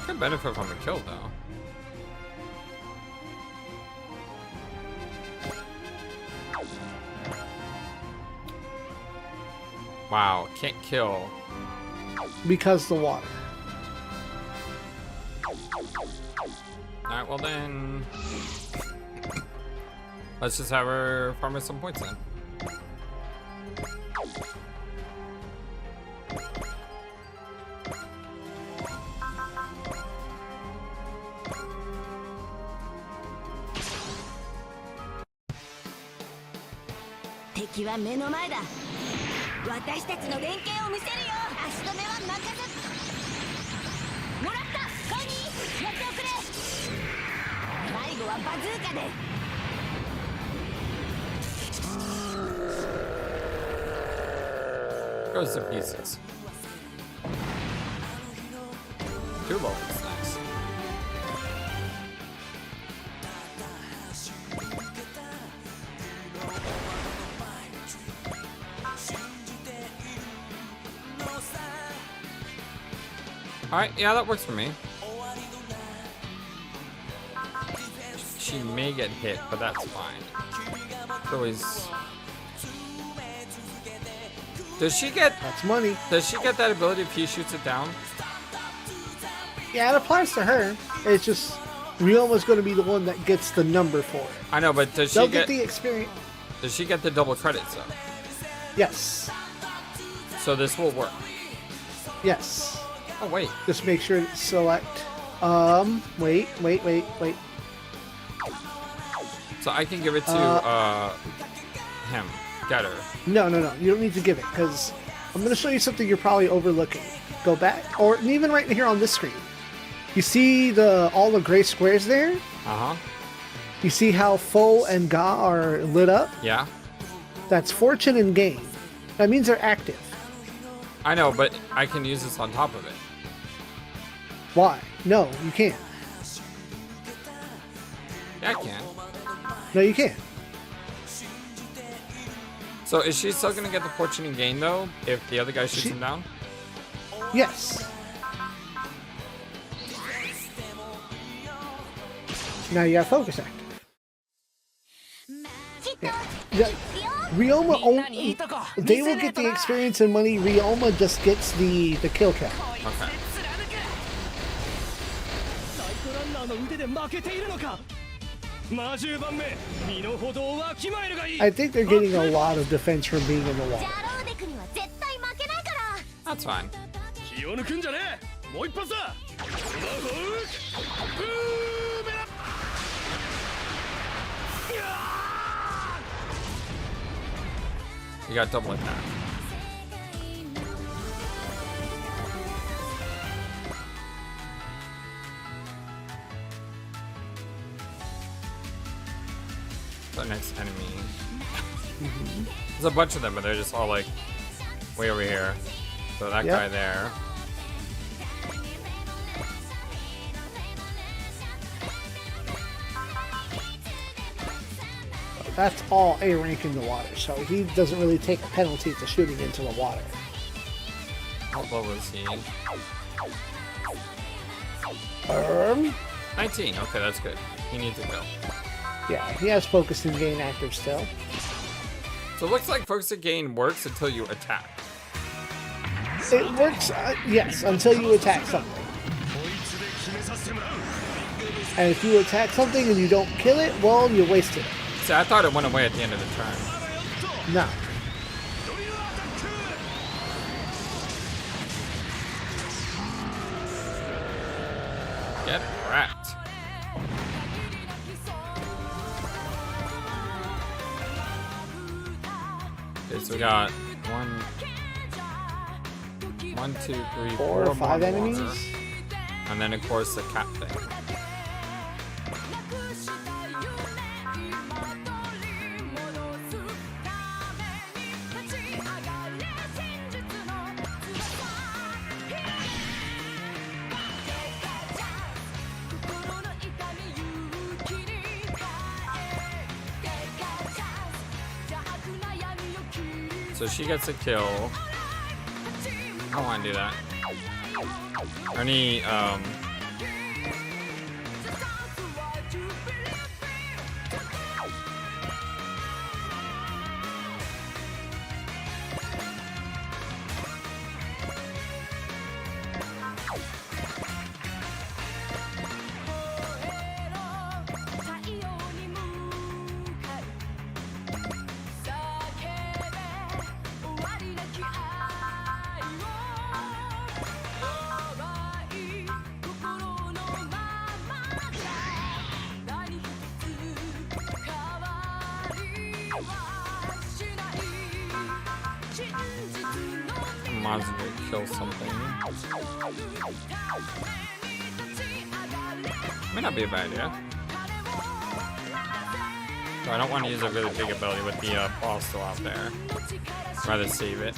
Could benefit from a kill, though. Wow, can't kill. Because the water. Alright, well then... let's just have her farm us some points then. Goes to pieces. 2 levels, nice. Alright, yeah, that works for me. She may get hit, but that's fine. It's always... Does she get... That's money. Does she get that ability if he shoots it down? Yeah, it applies to her. It's just Ryoma's going to be the one that gets the number for it. I know, but does she They'll get get the experience. Does she get the double credits though? Yes. So this will work. Yes. Oh wait. Just make sure to select. Wait. So I can give it to him. Get her. No. You don't need to give it because I'm going to show you something you're probably overlooking. Go back, or even right here on this screen. You see all the gray squares there? Uh-huh. You see how Fo and Ga are lit up? Yeah. That's fortune and gain. That means they're active. I know, but I can use this on top of it. Why? No, you can't. Yeah, I can. No, you can't. So is she still gonna get the fortune and gain though if the other guy shoots him down? Yes. Now you got focus active. Yeah. Ryoma, they will get the experience and money. Ryoma just gets the kill count. Okay. I think they're getting a lot of defense from being in the water. That's fine. You got double attack. The next enemy. There's a bunch of them, but they're just all like way over here. So that guy there. That's all A rank in the water, so he doesn't really take a penalty to shooting into the water. How low was he? 19. Okay, that's good. He needs to go. Yeah, he has focus and gain active still. So it looks like focus and gain works until you attack. It works, yes, until you attack something. And if you attack something and you don't kill it, well, you wasted it. See, I thought it went away at the end of the turn. No. Get wrecked. Okay, so we got one, two, three, Four or five more enemies. water. And then, of course, the cat thing. So she gets a kill. I don't want to do that. Any, monster kill something. May not be a bad idea. So I don't want to use a really big ability with the ball still out there. Rather save it.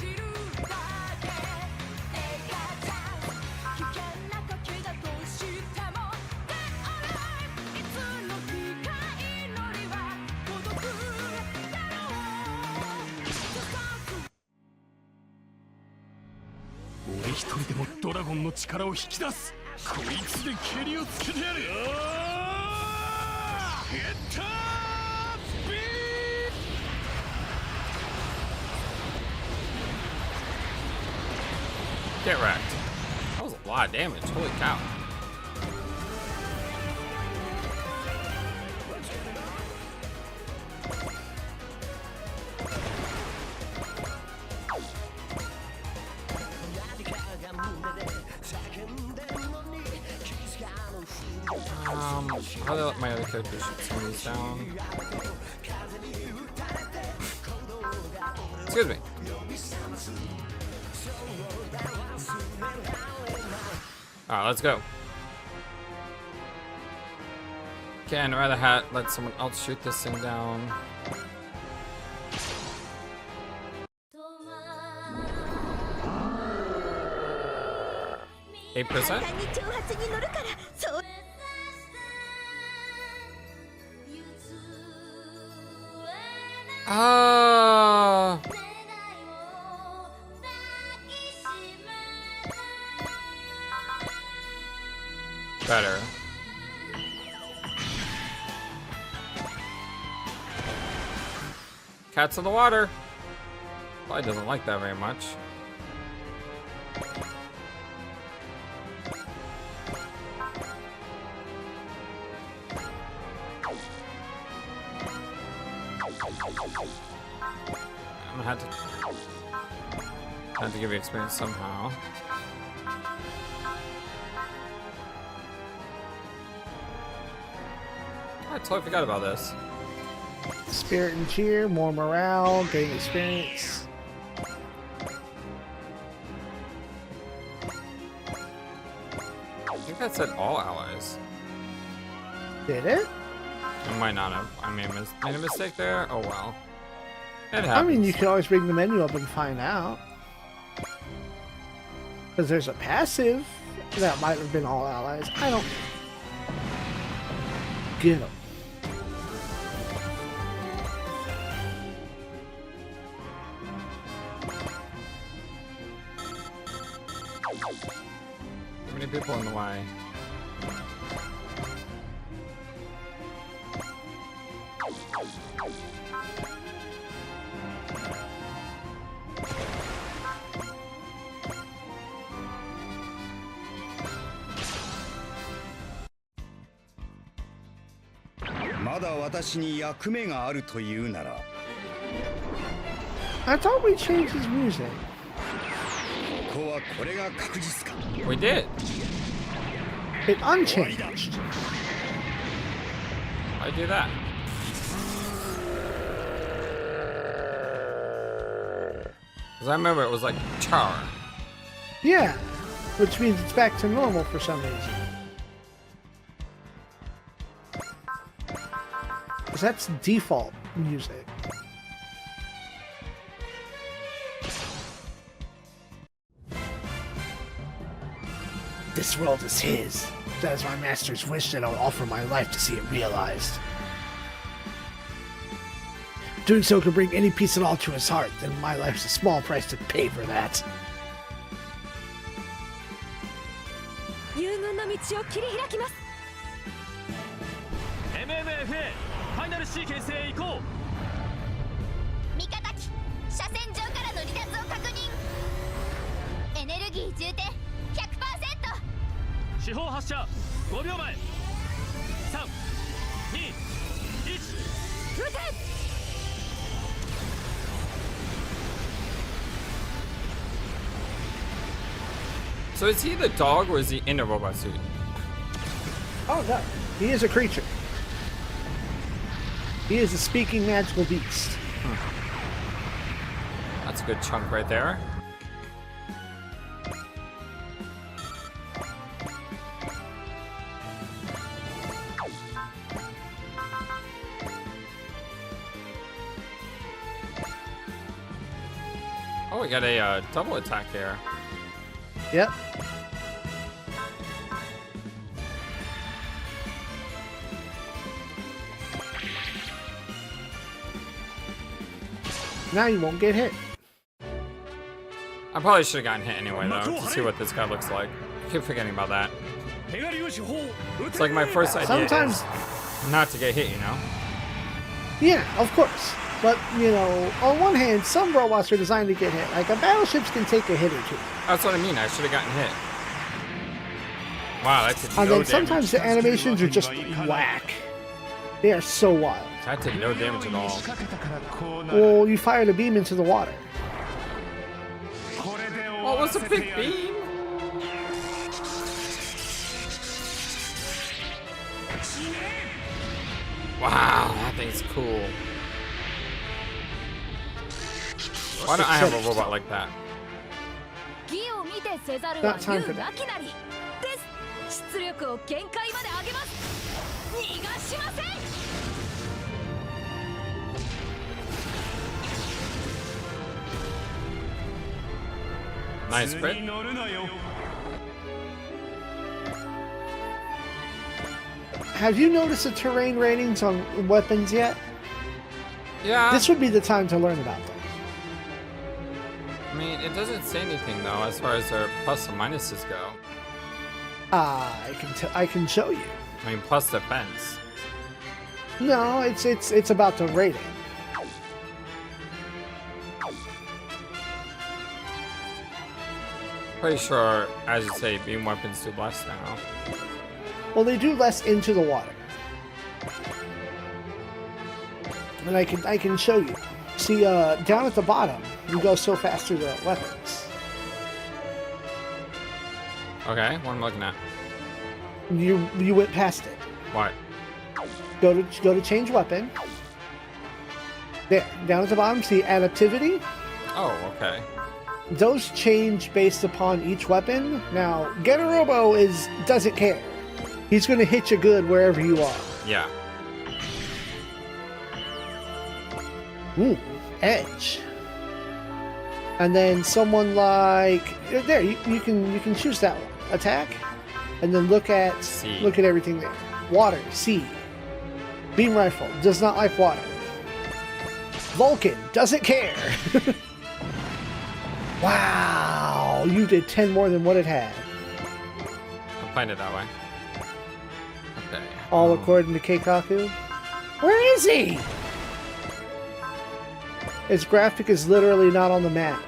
Get wrecked. That was a lot of damage. Holy cow. How do I let my other characters shoot some of these down? Excuse me. Alright, let's go. Okay, I'd rather let someone else shoot this thing down. %? Better. Cats in the water. Probably doesn't like that very much. I'm gonna have to give you experience somehow. I totally forgot about this. Spirit and cheer, more morale, gain experience. I think that said all allies. Did it? It might not have. I made a mistake there. Oh well. It happens. I mean, you can always bring the menu up and find out. Because there's a passive that might have been all allies. I don't... Get them. Too many people in the way. まだ私に役目があるというなら I thought we changed his music. ここはこれが確実か We did. It unchanged. Why'd you do that? Because I remember it was like char. Yeah, which means it's back to normal for some reason. Because that's default music. This world is his. That is my master's wish, and I'll offer my life to see it realized. Doing so could bring any peace at all to his heart, then my life's a small price to pay for that. 遊軍の道を切り開きます MMFA ファイナルシーケンスへ行こう味方機車線上からの離脱を確認エネルギー充填 100%四方発射5秒前321撃て So is he the dog or is he in a robot suit? Oh no, he is a creature. He is a speaking magical beast. That's a good chunk right there. Oh, we got a double attack there. Yep. Now you won't get hit. I probably should have gotten hit anyway, though, to see what this guy looks like. I keep forgetting about that. It's like my first idea Sometimes, is not to get hit, you know? yeah, of course. But, you know, on one hand, some robots are designed to get hit. Like, battleships can take a hit or two. That's what I mean. I should have gotten hit. Wow, that's a And no then sometimes damage. the animations are just whack. They are so wild. That did no damage at all. Well, you fired a beam into the water. Oh, it was a big beam. Wow, that thing's cool. Why don't I have a robot like that? 義を見てせざる Not は time 言 for う that. なきなりです出力を限界まで上げます逃がしません Nice crit. Have you noticed the terrain ratings on weapons yet? Yeah. This would be the time to learn about them. I mean, it doesn't say anything though as far as their plus and minuses go. I can show you. I mean, plus defense. No, it's about the rating. Pretty sure, as you say, beam weapons do less now. Well, they do less into the water. And I can show you. See, down at the bottom, you go so fast through the weapons. Okay, what am I looking at? You went past it. What? Go to change weapon. There, down at the bottom, see adaptivity. Oh, okay. Those change based upon each weapon. Now, Robo doesn't care. He's going to hit you good wherever you are. Yeah. Ooh, edge. And then someone like there, you can choose that one. Attack, and then look at everything there. Water, sea. Beam rifle does not like water. Vulcan doesn't care. Wow, you did 10 more than what it had. I'll find it that way. Okay. All according to Keikaku. Where is he? His graphic is literally not on the map.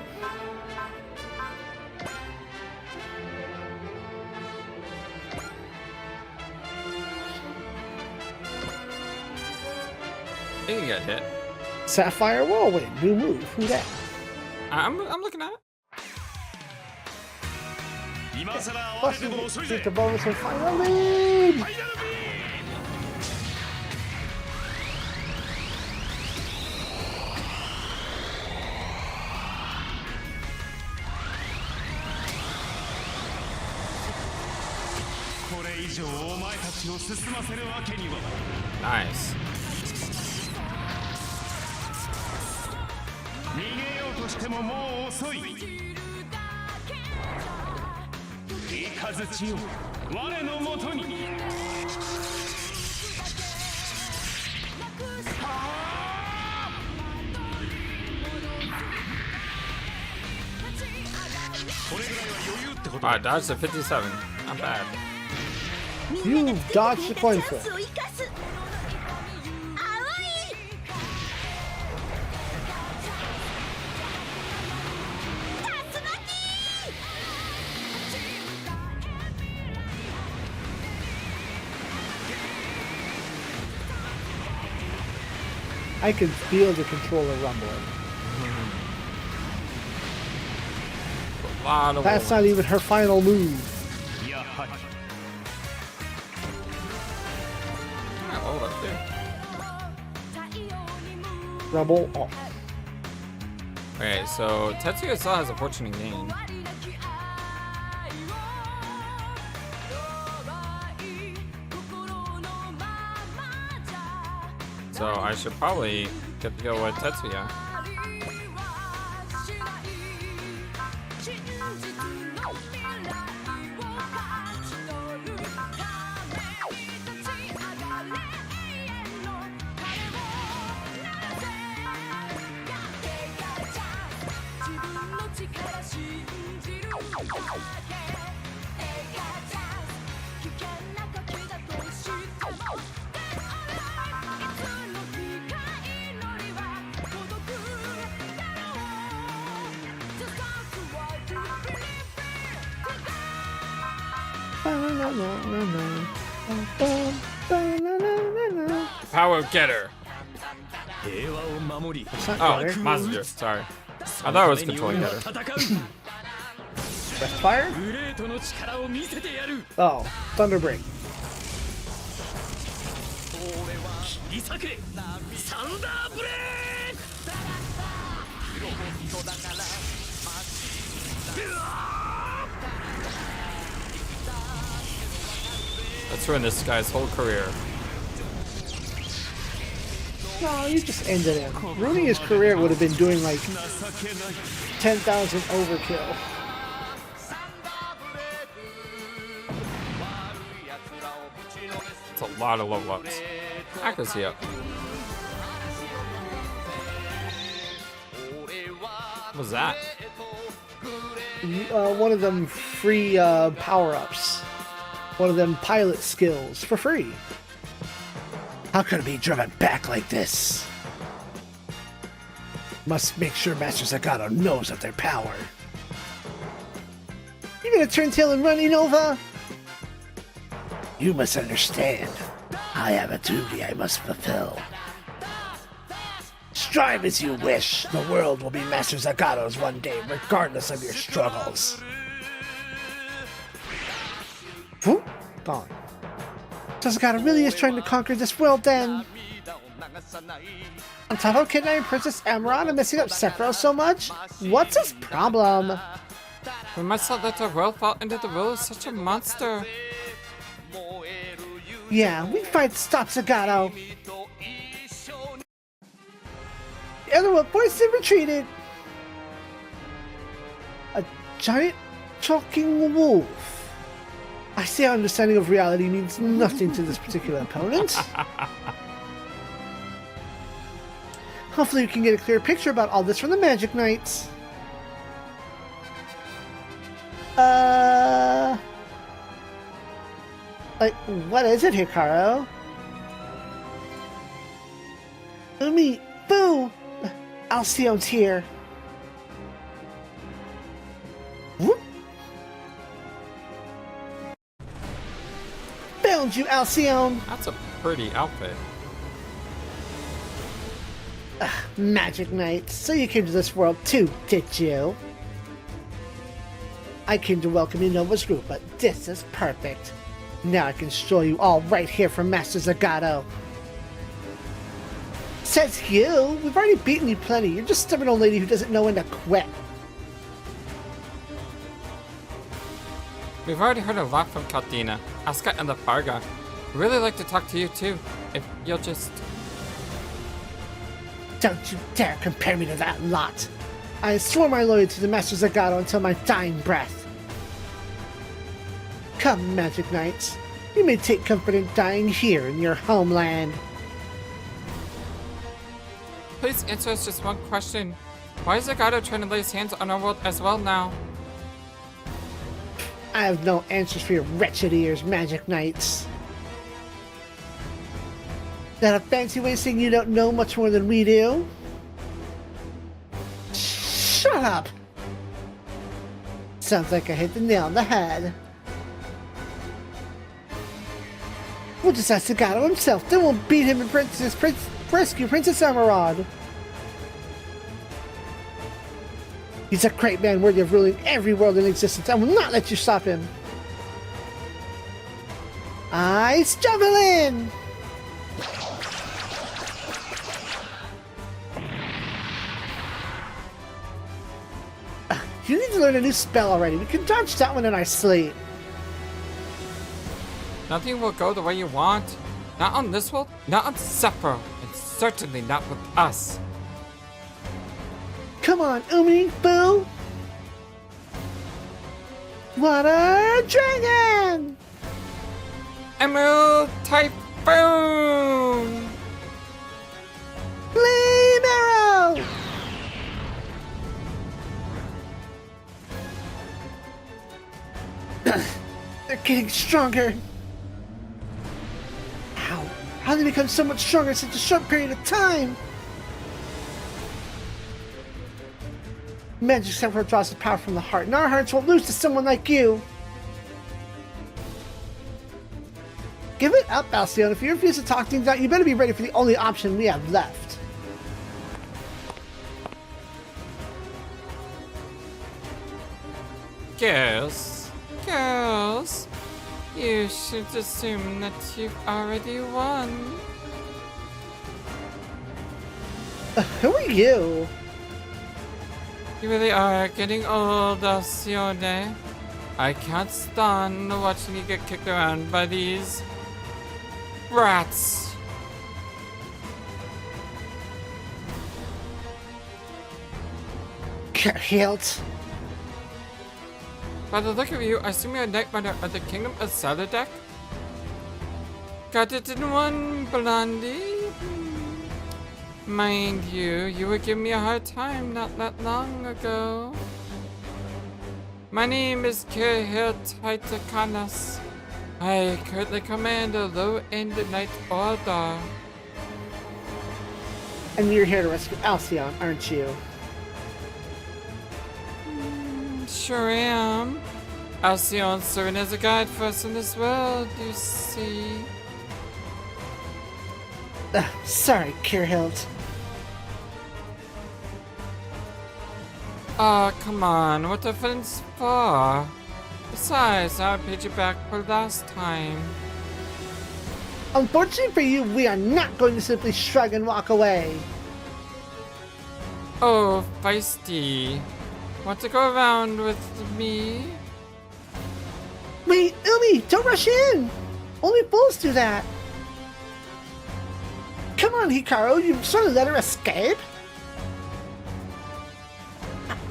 He can get hit. Sapphire Whirlwind, new move. Who that? I'm looking at it. 今さら慌 Plus, てても遅い you ぜ get the bonus for final lead. ファイナルビーム これ以上お前たちを進ませるわけには Nice. 逃げようとしてももう遅い雷よ我のもとに これぐらいは余裕ってこと Alright, dodge to 57. Not bad. You dodged the coin flip. チャンスを生かす淡い I can feel the controller rumbling. A lot of That's rolling. not even her final move. やはり Hold up there. Rumble off. Okay, so Tetsuya still has a fortune to gain. So I should probably get to go with Tetsuya. Power getter. 平和を守り It's not Oh, better. Master. Sorry. I thought it was control getter. 戦う Breath fire? グレートの力を見せてやる Oh, Thunder Break. 切り裂けサンダーブレーク Let's ruin this guy's whole career. No, you just ended him. Ruining his career would have been doing like 情けない 10,000 overkill. It's a lot of level ups. Accuracy up. What was that? One of them free power-ups. One of them pilot skills for free. How could it be driven back like this? Must make sure Master Zagato knows of their power. You gonna turn tail and run, Nova? You must understand. I have a duty I must fulfill. Strive as you wish. The world will be Master Zagato's one day, regardless of your struggles. Whoop, gone. So Zagato really is trying to conquer this world then. On top of kidnapping Princess Emerald and messing up Sephiroth so much? What's his problem? We must not let our world fall into the will of such a monster. Yeah, we fight to stop Zagato. The other one voiced and retreated. A giant talking wolf. I see our understanding of reality means nothing to this particular opponent. Hopefully we can get a clear picture about all this from the Magic Knights. Like, what is it, Hikaru? Umi, boo! Alcyon's here. Whoop! Found you, Alcyon! That's a pretty outfit. Magic Knight, so you came to this world too, did you? I came to welcome you to Nova's group, but this is perfect. Now I can show you all right here from Master Zagato. Says you! We've already beaten you plenty. You're just a stubborn old lady who doesn't know when to quit. We've already heard a lot from Katina, Asuka, and the Farga. We'd really like to talk to you too, if you'll just... Don't you dare compare me to that lot! I swore my loyalty to the Master Zagato until my dying breath. Come, Magic Knights. You may take comfort in dying here in your homeland. Please answer us just one question. Why is Zagato trying to lay his hands on our world as well now? I have no answers for your wretched ears, Magic Knights. That a fancy way of saying you don't know much more than we do? Shut up! Sounds like I hit the nail on the head. We'll just ask Zagato himself, then we'll beat him and rescue Princess Emerald. He's a great man worthy of ruling every world in existence. I will not let you stop him. Ice Javelin! You need to learn a new spell already. We can dodge that one in our sleep. Nothing will go the way you want. Not on this world, not on Zappa, and certainly not with us. Come on, Umi, Boo! Water Dragon! Emerald Typhoon! Flame Arrow! They're getting stronger. How did they become so much stronger in such a short period of time? Magic Sapphire draws the power from the heart, and our hearts won't lose to someone like you. Give it up, Alcyon. If you refuse to talk things out, you better be ready for the only option we have left. Girls, you should assume that you've already won. Who are you? You really are getting old, Alcione. I can't stand watching you get kicked around by these rats. Hilt. By the look of you, I assume you're a Knight Rider of the Kingdom of Saladek? Got it in one, Blondie? Mind you, you were giving me a hard time not that long ago. My name is Kirhilt Haitakanas. I currently command a low-end Knight Order. And you're here to rescue Alcyon, aren't you? Sure am. Alcyon's serving as a guide for us in this world, you see. Sorry, Kirhilt. Ah, come on, what the fun's for? Besides, I paid you back for last time. Unfortunately for you, we are not going to simply shrug and walk away. Oh, feisty. Want to go around with me? Wait, Umi, don't rush in! Only fools do that. Come on, Hikaru, you sort of let her escape?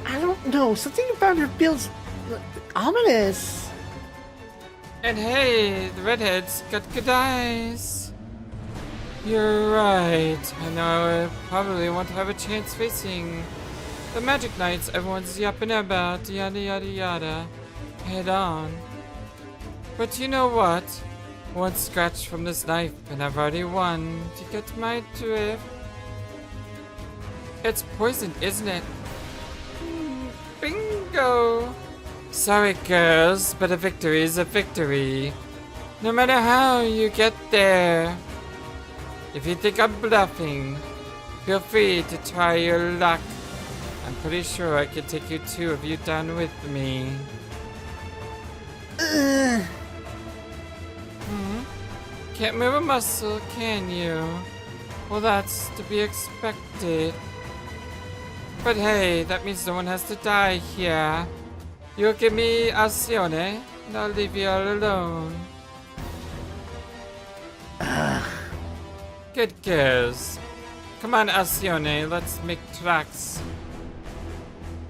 I don't know, something about her feels ominous. And hey, the redhead's got good eyes. You're right. I know I probably won't have a chance facing the Magic Knights everyone's yapping about, yada yada yada, head on. But you know what? One scratch from this knife and I've already won. Do you get my drift? It's poison, isn't it? Bingo! Sorry girls, but a victory is a victory. No matter how you get there. If you think I'm bluffing, Feel free to try your luck. I'm pretty sure I could take you two of you down with me. Can't move a muscle, can you? Well, that's to be expected. But hey, that means no one has to die here. You'll give me Azione, and I'll leave you all alone. Good girls. Come on, Azione, let's make tracks.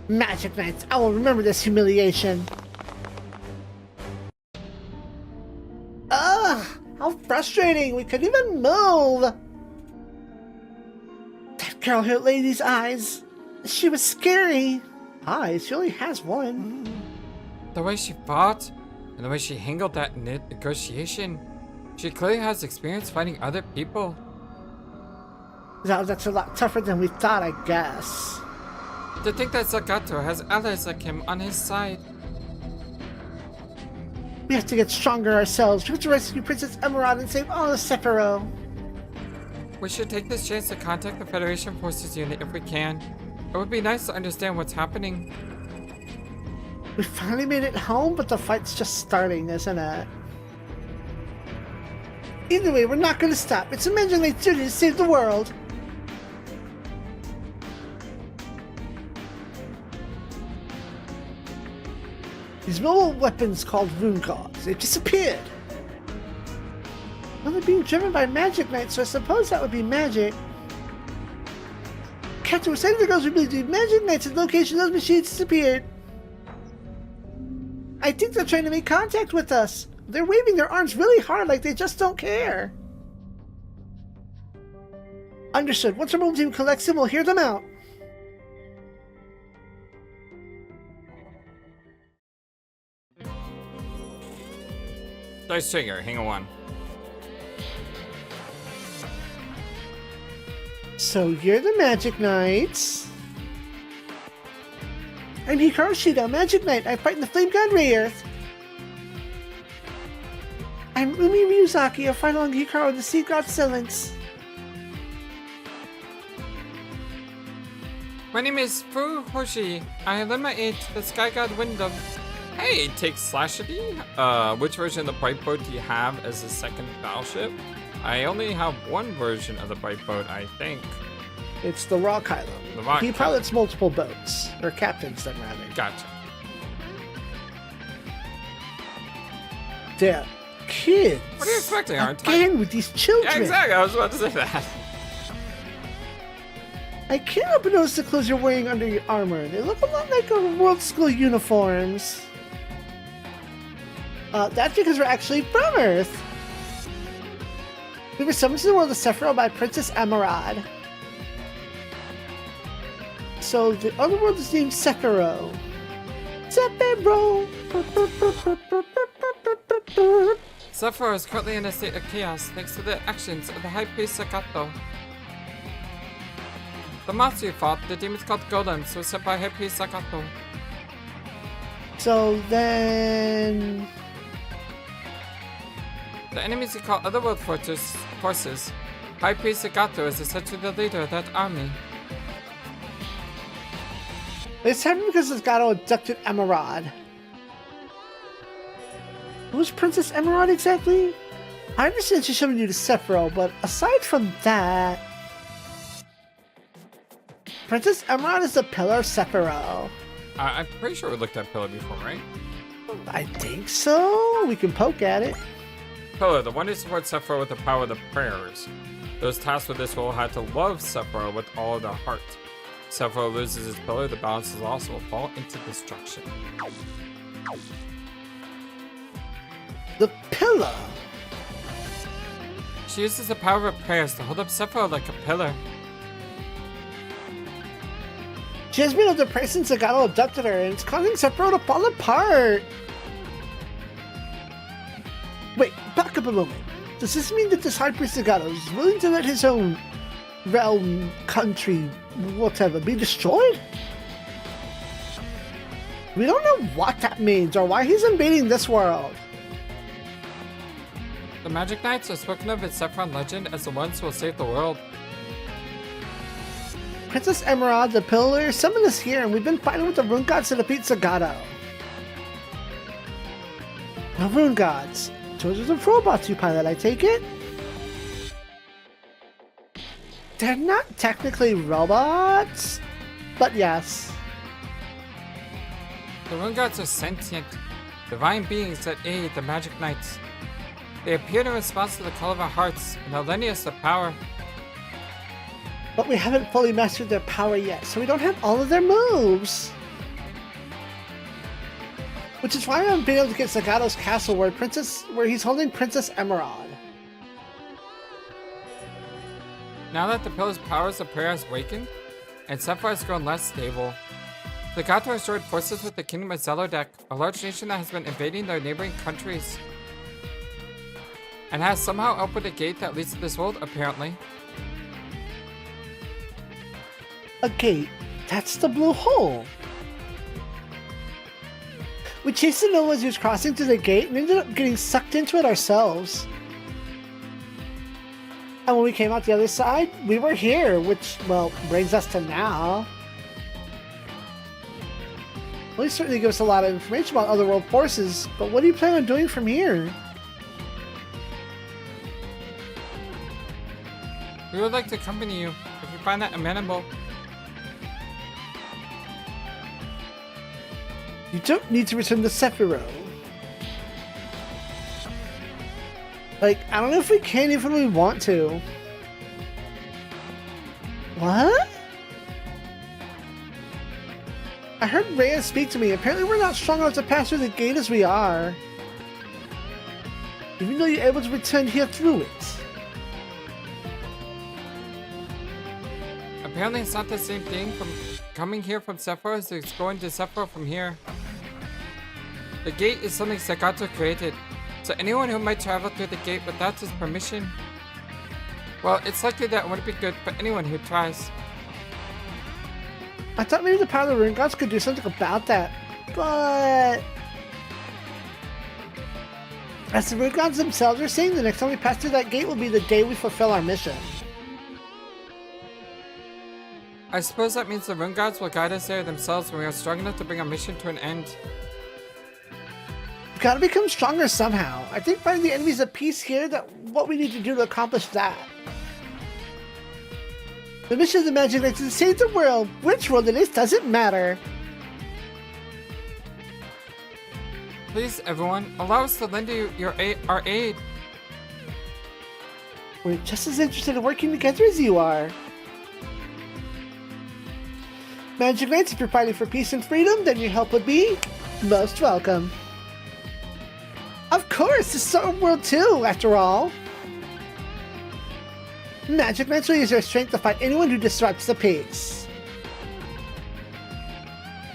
Magic Knights, I will remember this humiliation. Ugh, how frustrating. We couldn't even move. That girl hurt Lady's eyes. She was scary. Eyes? She only has one. The way she fought, and the way she handled that negotiation, she clearly has experience fighting other people. That's a lot tougher than we thought, I guess. To think that Zagato has allies like him on his side. We have to get stronger ourselves. We have to rescue Princess Emerald and save all of Sephiroth. We should take this chance to contact the Federation Forces Unit if we can. It would be nice to understand what's happening. We finally made it home, but the fight's just starting, isn't it? Either way, we're not going to stop. It's a Magic Knight's duty to save the world. These mobile weapons called rune cogs, they've disappeared. Well, they're being driven by Magic Knights, so I suppose that would be magic. Captain, we're sending the girls we believe to be Magic Knights at the location those machines disappeared. I think they're trying to make contact with us. They're waving their arms really hard like they just don't care. Understood. Once our mobile team collects them, we'll hear them out. Dice trigger, hang on. So you're the Magic Knights. I'm Hikaru Shida, Magic Knight. I fight in the Flame God Ray Earth. I'm Umi Ryuzaki. I fight along Hikaru, the Sea God Silinx. My name is Fu Hoshi. I lend my aid to the Sky God Wyndham. Hey, take Slashity. Which version of the Bright Boat do you have as a second battleship? I only have one version of the Bright Boat, I think. It's the Rock Kylo. The Rock He Kylo. pilots multiple boats, or captains them rather. Gotcha. Damn, kids. What are you expecting, aren't I? Again with these children. Yeah, exactly. I was about to say that. I can't help but notice the clothes you're wearing under your armor. They look a lot like our World School uniforms. That's because we're actually from Earth. We were summoned to the world of Sephiroth by Princess Emerald. So the other world is named Sephiroth. Sephiroth. Sephiroth is currently in a state of chaos thanks to the actions of the High Priest Sakato. The monster you fought, the demons called Golems, was sent by High Priest Sakato. So then... The enemies you call Otherworld forces. High Priest Sakato is essentially the leader of that army. It's happened because Zagato abducted Emerald. Who's Princess Emerald exactly? I understand she's summoned you to Sephiroth, but aside from that... Princess Emerald is the pillar of Sephiroth. I'm pretty sure we looked at Pillar before, right? I think so. We can poke at it. Pillar, the one who supports Sephiroth with the power of the prayers. Those tasked with this role had to love Sephiroth with all of their heart. Sephiroth loses his pillar, the balance is lost, will fall into destruction. The pillar. She uses the power of her prayers to hold up Sephiroth like a pillar. She has been under pressure since Zagato abducted her, and it's causing Sephiroth to fall apart. Wait, back up a moment. Does this mean that this High Priest Zagato is willing to let his own realm, country, whatever, be destroyed? We don't know what that means or why he's invading this world. The Magic Knights are spoken of in Sephiroth legend as the ones who will save the world. Princess Emerald, the Pillar, summoned us here, and we've been fighting with the Rune Gods to defeat Zagato. The Rune Gods. Those are the robots you pilot, I take it? They're not technically robots, but yes. The Rune Gods are sentient, divine beings that aid the Magic Knights. They appeared in response to the call of our hearts, and they'll lend us the power. But we haven't fully mastered their power yet, so we don't have all of their moves. Which is why I haven't been able to get Zagato's castle where he's holding Princess Emerald. Now that the Pillar's powers of prayer has awakened, and Sapphire has grown less stable, Zagato has joined forces with the Kingdom of Zelodek, a large nation that has been invading their neighboring countries, and has somehow opened a gate that leads to this world, apparently. A gate? That's the blue hole. We chased the Nova as he was crossing through the gate and ended up getting sucked into it ourselves. And when we came out the other side, we were here, which, well, brings us to now. Well, he certainly gives us a lot of information about otherworld forces, but what do you plan on doing from here? We would like to accompany you, if you find that amenable. You don't need to return to Sephiroth. Like, I don't know if we can even if we want to. What? I heard Rhea speak to me. Apparently we're not strong enough to pass through the gate as we are. Even though you're able to return here through it. Apparently it's not the same thing from coming here from Sephiroth as it's going to Sephiroth from here. The gate is something Zagato created, so anyone who might travel through the gate without his permission, well, it's likely that wouldn't be good for anyone who tries. I thought maybe the power of the Rune Gods could do something about that, but... As the Rune Gods themselves are saying, the next time we pass through that gate will be the day we fulfill our mission. I suppose that means the Rune Gods will guide us there themselves when we are strong enough to bring our mission to an end. We've got to become stronger somehow. I think finding the enemies of peace here that what we need to do to accomplish that. The mission of the Magic Knights is to save the world. Which world it is doesn't matter. Please, everyone, allow us to lend you our aid. We're just as interested in working together as you are. Magic Knights, if you're fighting for peace and freedom, then your help would be most welcome. Of course, this is our world too, after all. Magic Knights will use their strength to fight anyone who disrupts the peace.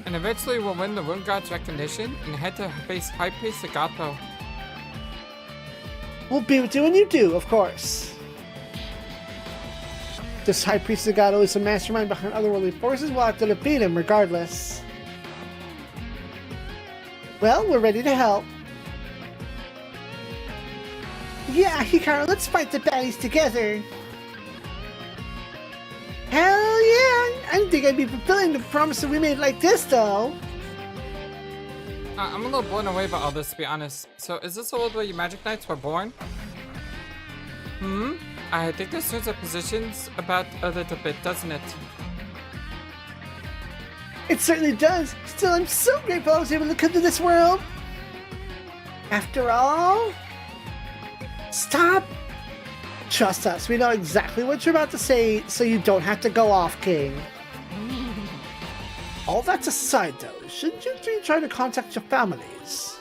And eventually we'll win the Rune God's recognition and head to face High Priest Zagato. We'll be with you when you do, of course. This High Priest Zagato is the mastermind behind otherworldly forces. We'll have to defeat him regardless. Well, we're ready to help. Yeah, Hikaru, let's fight the baddies together. Hell yeah! I didn't think I'd be fulfilling the promise that we made like this, though. I'm a little blown away by all this, to be honest. So, is this the world where you Magic Knights were born? I think this turns our positions about a little bit, doesn't it? It certainly does. Still, I'm so grateful I was able to come to this world. After all... Stop! Trust us, we know exactly what you're about to say, so you don't have to go off, King. All that's aside, though, shouldn't you three try to contact your families?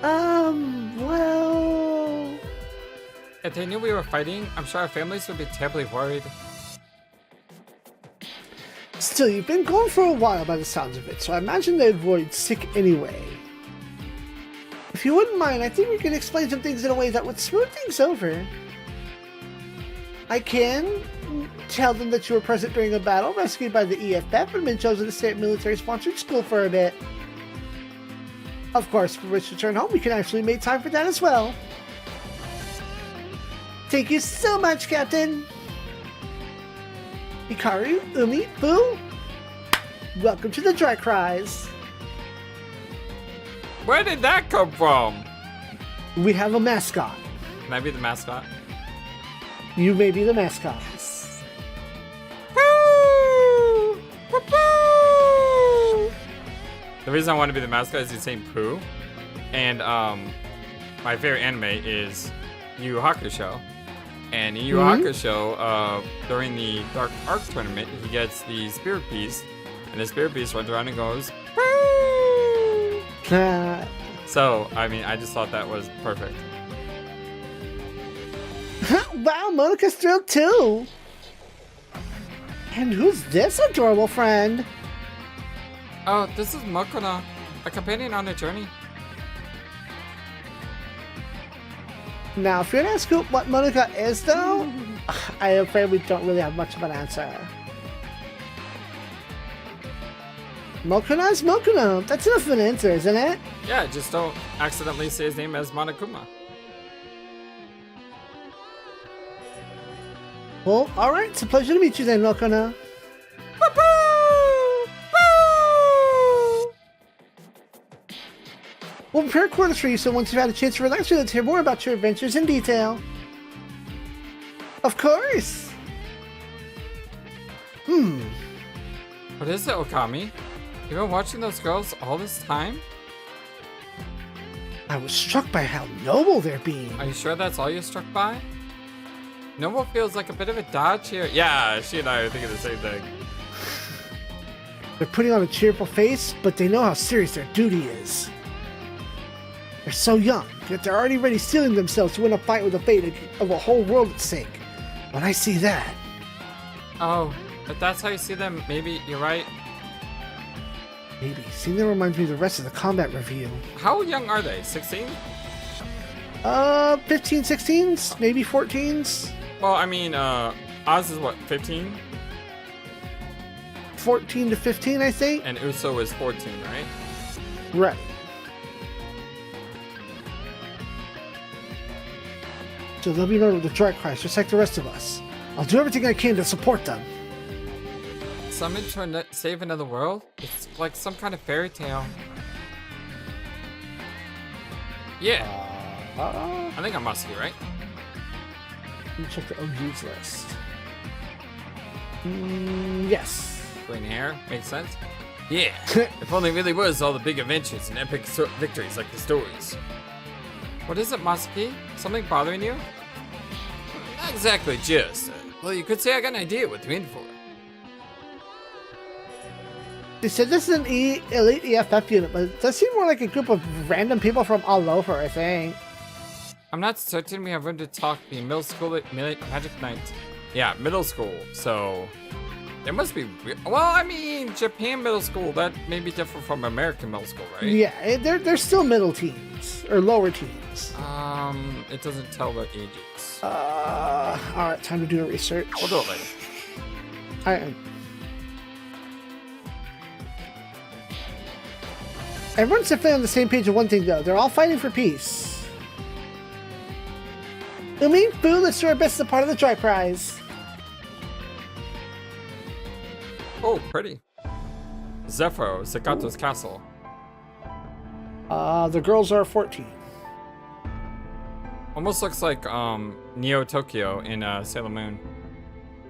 Well... If they knew we were fighting, I'm sure our families would be terribly worried. Still, you've been gone for a while by the sounds of it, so I imagine they'd worried sick anyway. If you wouldn't mind, I think we can explain some things in a way that would smooth things over. I can tell them that you were present during a battle, rescued by the EFF, and been chosen to stay at military-sponsored school for a bit. Of course, if we wish to return home, we can actually make time for that as well. Thank you so much, Captain! Hikaru, Umi, Boo. Welcome to the Dry Cries. Where did that come from? We have a mascot. Can I be the mascot? You may be the mascot. Pooh! Poo-poo! The reason I want to be the mascot is he's saying poo. And my favorite anime is Yu Yu Hakusho. And in Yu Yu Hakusho, during the Dark Arc tournament, he gets the spirit piece. And the spirit piece runs around and goes, poo! So, I mean, I just thought that was perfect. Wow, Monika's thrilled too. And who's this adorable friend? Oh, this is Mokona, a companion on a journey. Now, if you're gonna ask what Monika is, though, I'm afraid we don't really have much of an answer. Mokona's Mokona. That's enough of an answer, isn't it? Yeah, just don't accidentally say his name as Monokuma. Well, alright, it's a pleasure to meet you then, Mokona. We'll prepare quarters for you, so once you've had a chance to relax, let's hear more about your adventures in detail. Of course! What is it, Okami? You've been watching those girls all this time? I was struck by how noble they're being. Are you sure that's all you're struck by? Noble feels like a bit of a dodge here. Yeah, she and I are thinking the same thing. They're putting on a cheerful face, but they know how serious their duty is. They're so young, yet they're already ready steeling themselves to win a fight with the fate of a whole world at stake. When I see that... Oh, if that's how you see them, maybe you're right. Maybe. Seeing them reminds me of the rest of the combat review. How young are they? 16? 15, 16s? Maybe 14s? Well, I mean, Oz is what, 15? 14 to 15, I think? And Uso is 14, right? Right. So they'll be remembered with the Dark Christ, just like the rest of us. I'll do everything I can to support them. Summoned to save another world? It's like some kind of fairy tale. Yeah, I think I'm Musky, right? Let me check the OG's list. Yes. Green hair, makes sense. Yeah, if only it really was all the big adventures and epic victories like the stories. What is it, Musky? Something bothering you? Not exactly just. Well, you could say I got an idea what to aim for. They said this is an elite EFF unit, but it does seem more like a group of random people from all over, I think. I'm not certain we have room to talk the middle school Magic Knight. Yeah, middle school, so... There must be... Well, I mean, Japan middle school, that may be different from American middle school, right? Yeah, they're still middle teens, or lower teens. It doesn't tell their ages. Alright, time to do a research. We'll do it later. Alright. Everyone's definitely on the same page of one thing, though. They're all fighting for peace. Umi, Boo, let's do our best as a part of the Dry Prize. Oh, pretty. Zephyr, Sakato's castle. The girls are 14. Almost looks like Neo Tokyo in Sailor Moon.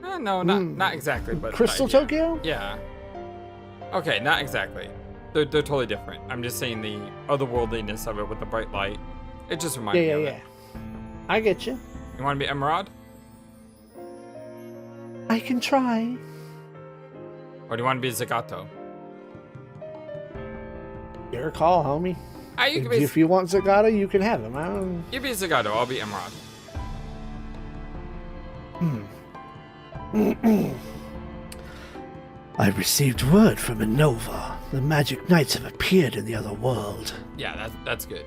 No, not exactly, but Crystal Tokyo? Yeah. Okay, not exactly. They're totally different. I'm just saying the otherworldliness of it with the bright light. It just reminds me of it. I get you. You want to be Emerald? I can try. Or do you want to be Zagato? Your call, homie. You can be, If you want Zagata, you can have him. I don't... You be Zagato, I'll be Emerald. I've received word from Innova. The Magic Knights have appeared in the other world. Yeah, that's good.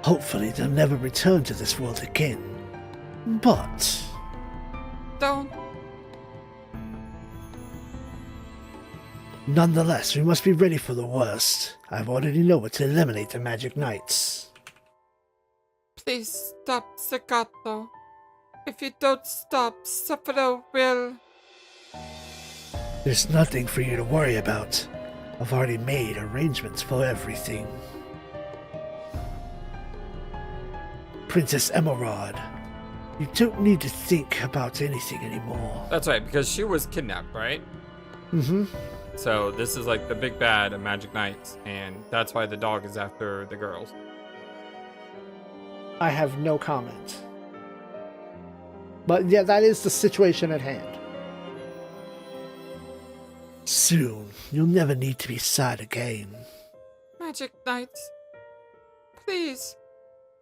Hopefully they'll never return to this world again. But... Don't. nonetheless, we must be ready for the worst. I've already know what to eliminate the Magic Knights. Please stop, Zagato. If you don't stop, Sephiroth will... There's nothing for you to worry about. I've already made arrangements for everything. Princess Emerald, you don't need to think about anything anymore. That's right, because she was kidnapped, right? Mm-hmm. So this is like the big bad of Magic Knights, and that's why the dog is after the girls. I have no comment. But yeah, that is the situation at hand. Soon, you'll never need to be sad again. Magic Knights, please,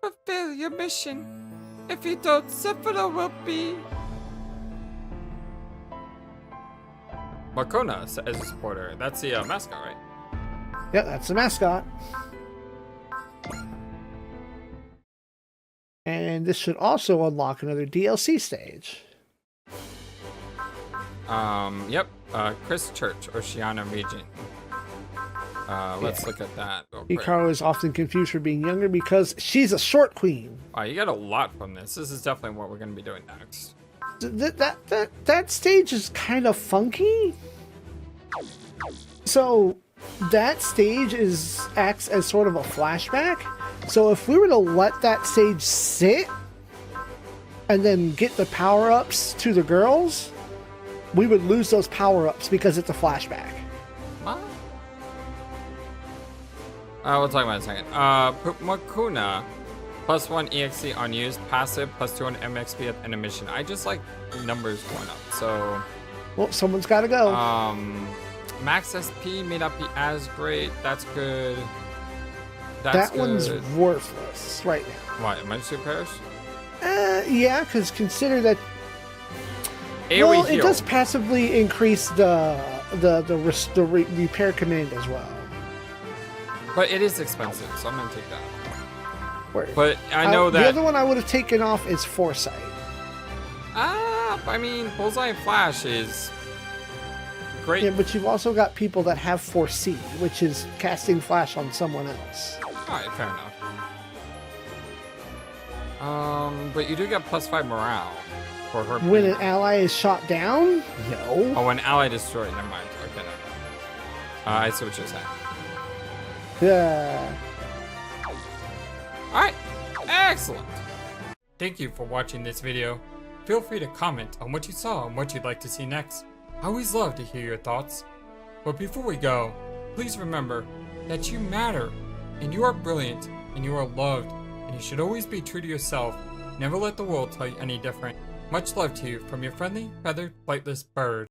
fulfill your mission. If you don't, Sephiroth will be... Makona as a supporter. That's the mascot, right? Yep, that's the mascot. And this should also unlock another DLC stage. Yep. Chris Church, Oceania region. Let's look at that real quick. Hikaru is often confused for being younger because she's a short queen. Wow, you got a lot from this. This is definitely what we're going to be doing next. That stage is kind of funky. So that stage acts as sort of a flashback. So if we were to let that stage sit and then get the power-ups to the girls, we would lose those power-ups because it's a flashback. What? We'll talk about it in a second. Makuna, +1 EXC unused, passive, +2 on MXP at end of mission. I just like numbers going up, so... Well, someone's got to go. Max SP may not be as great. That's good. That's that one's good. worthless right now. What, Emergency Parish? Yeah, because consider that... AoE well, heal. it does passively increase the repair command as well. But it is expensive, so I'm going to take that. Word. But I know that... The other one I would have taken off is Foresight. I mean, Bullseye and Flash is great. Yeah, but you've also got people that have Foresee, which is casting Flash on someone else. Alright, fair enough. But you do get +5 morale for her. When an ally is shot down? No. Oh, when ally destroyed. Never mind. Okay, no. I see what you're saying. Yeah. Alright, excellent. Thank you for watching this video. Feel free to comment on what you saw and what you'd like to see next. I always love to hear your thoughts. But before we go, please remember that you matter, and you are brilliant, and you are loved, and you should always be true to yourself. Never let the world tell you any different. Much love to you from your friendly, feathered, flightless bird.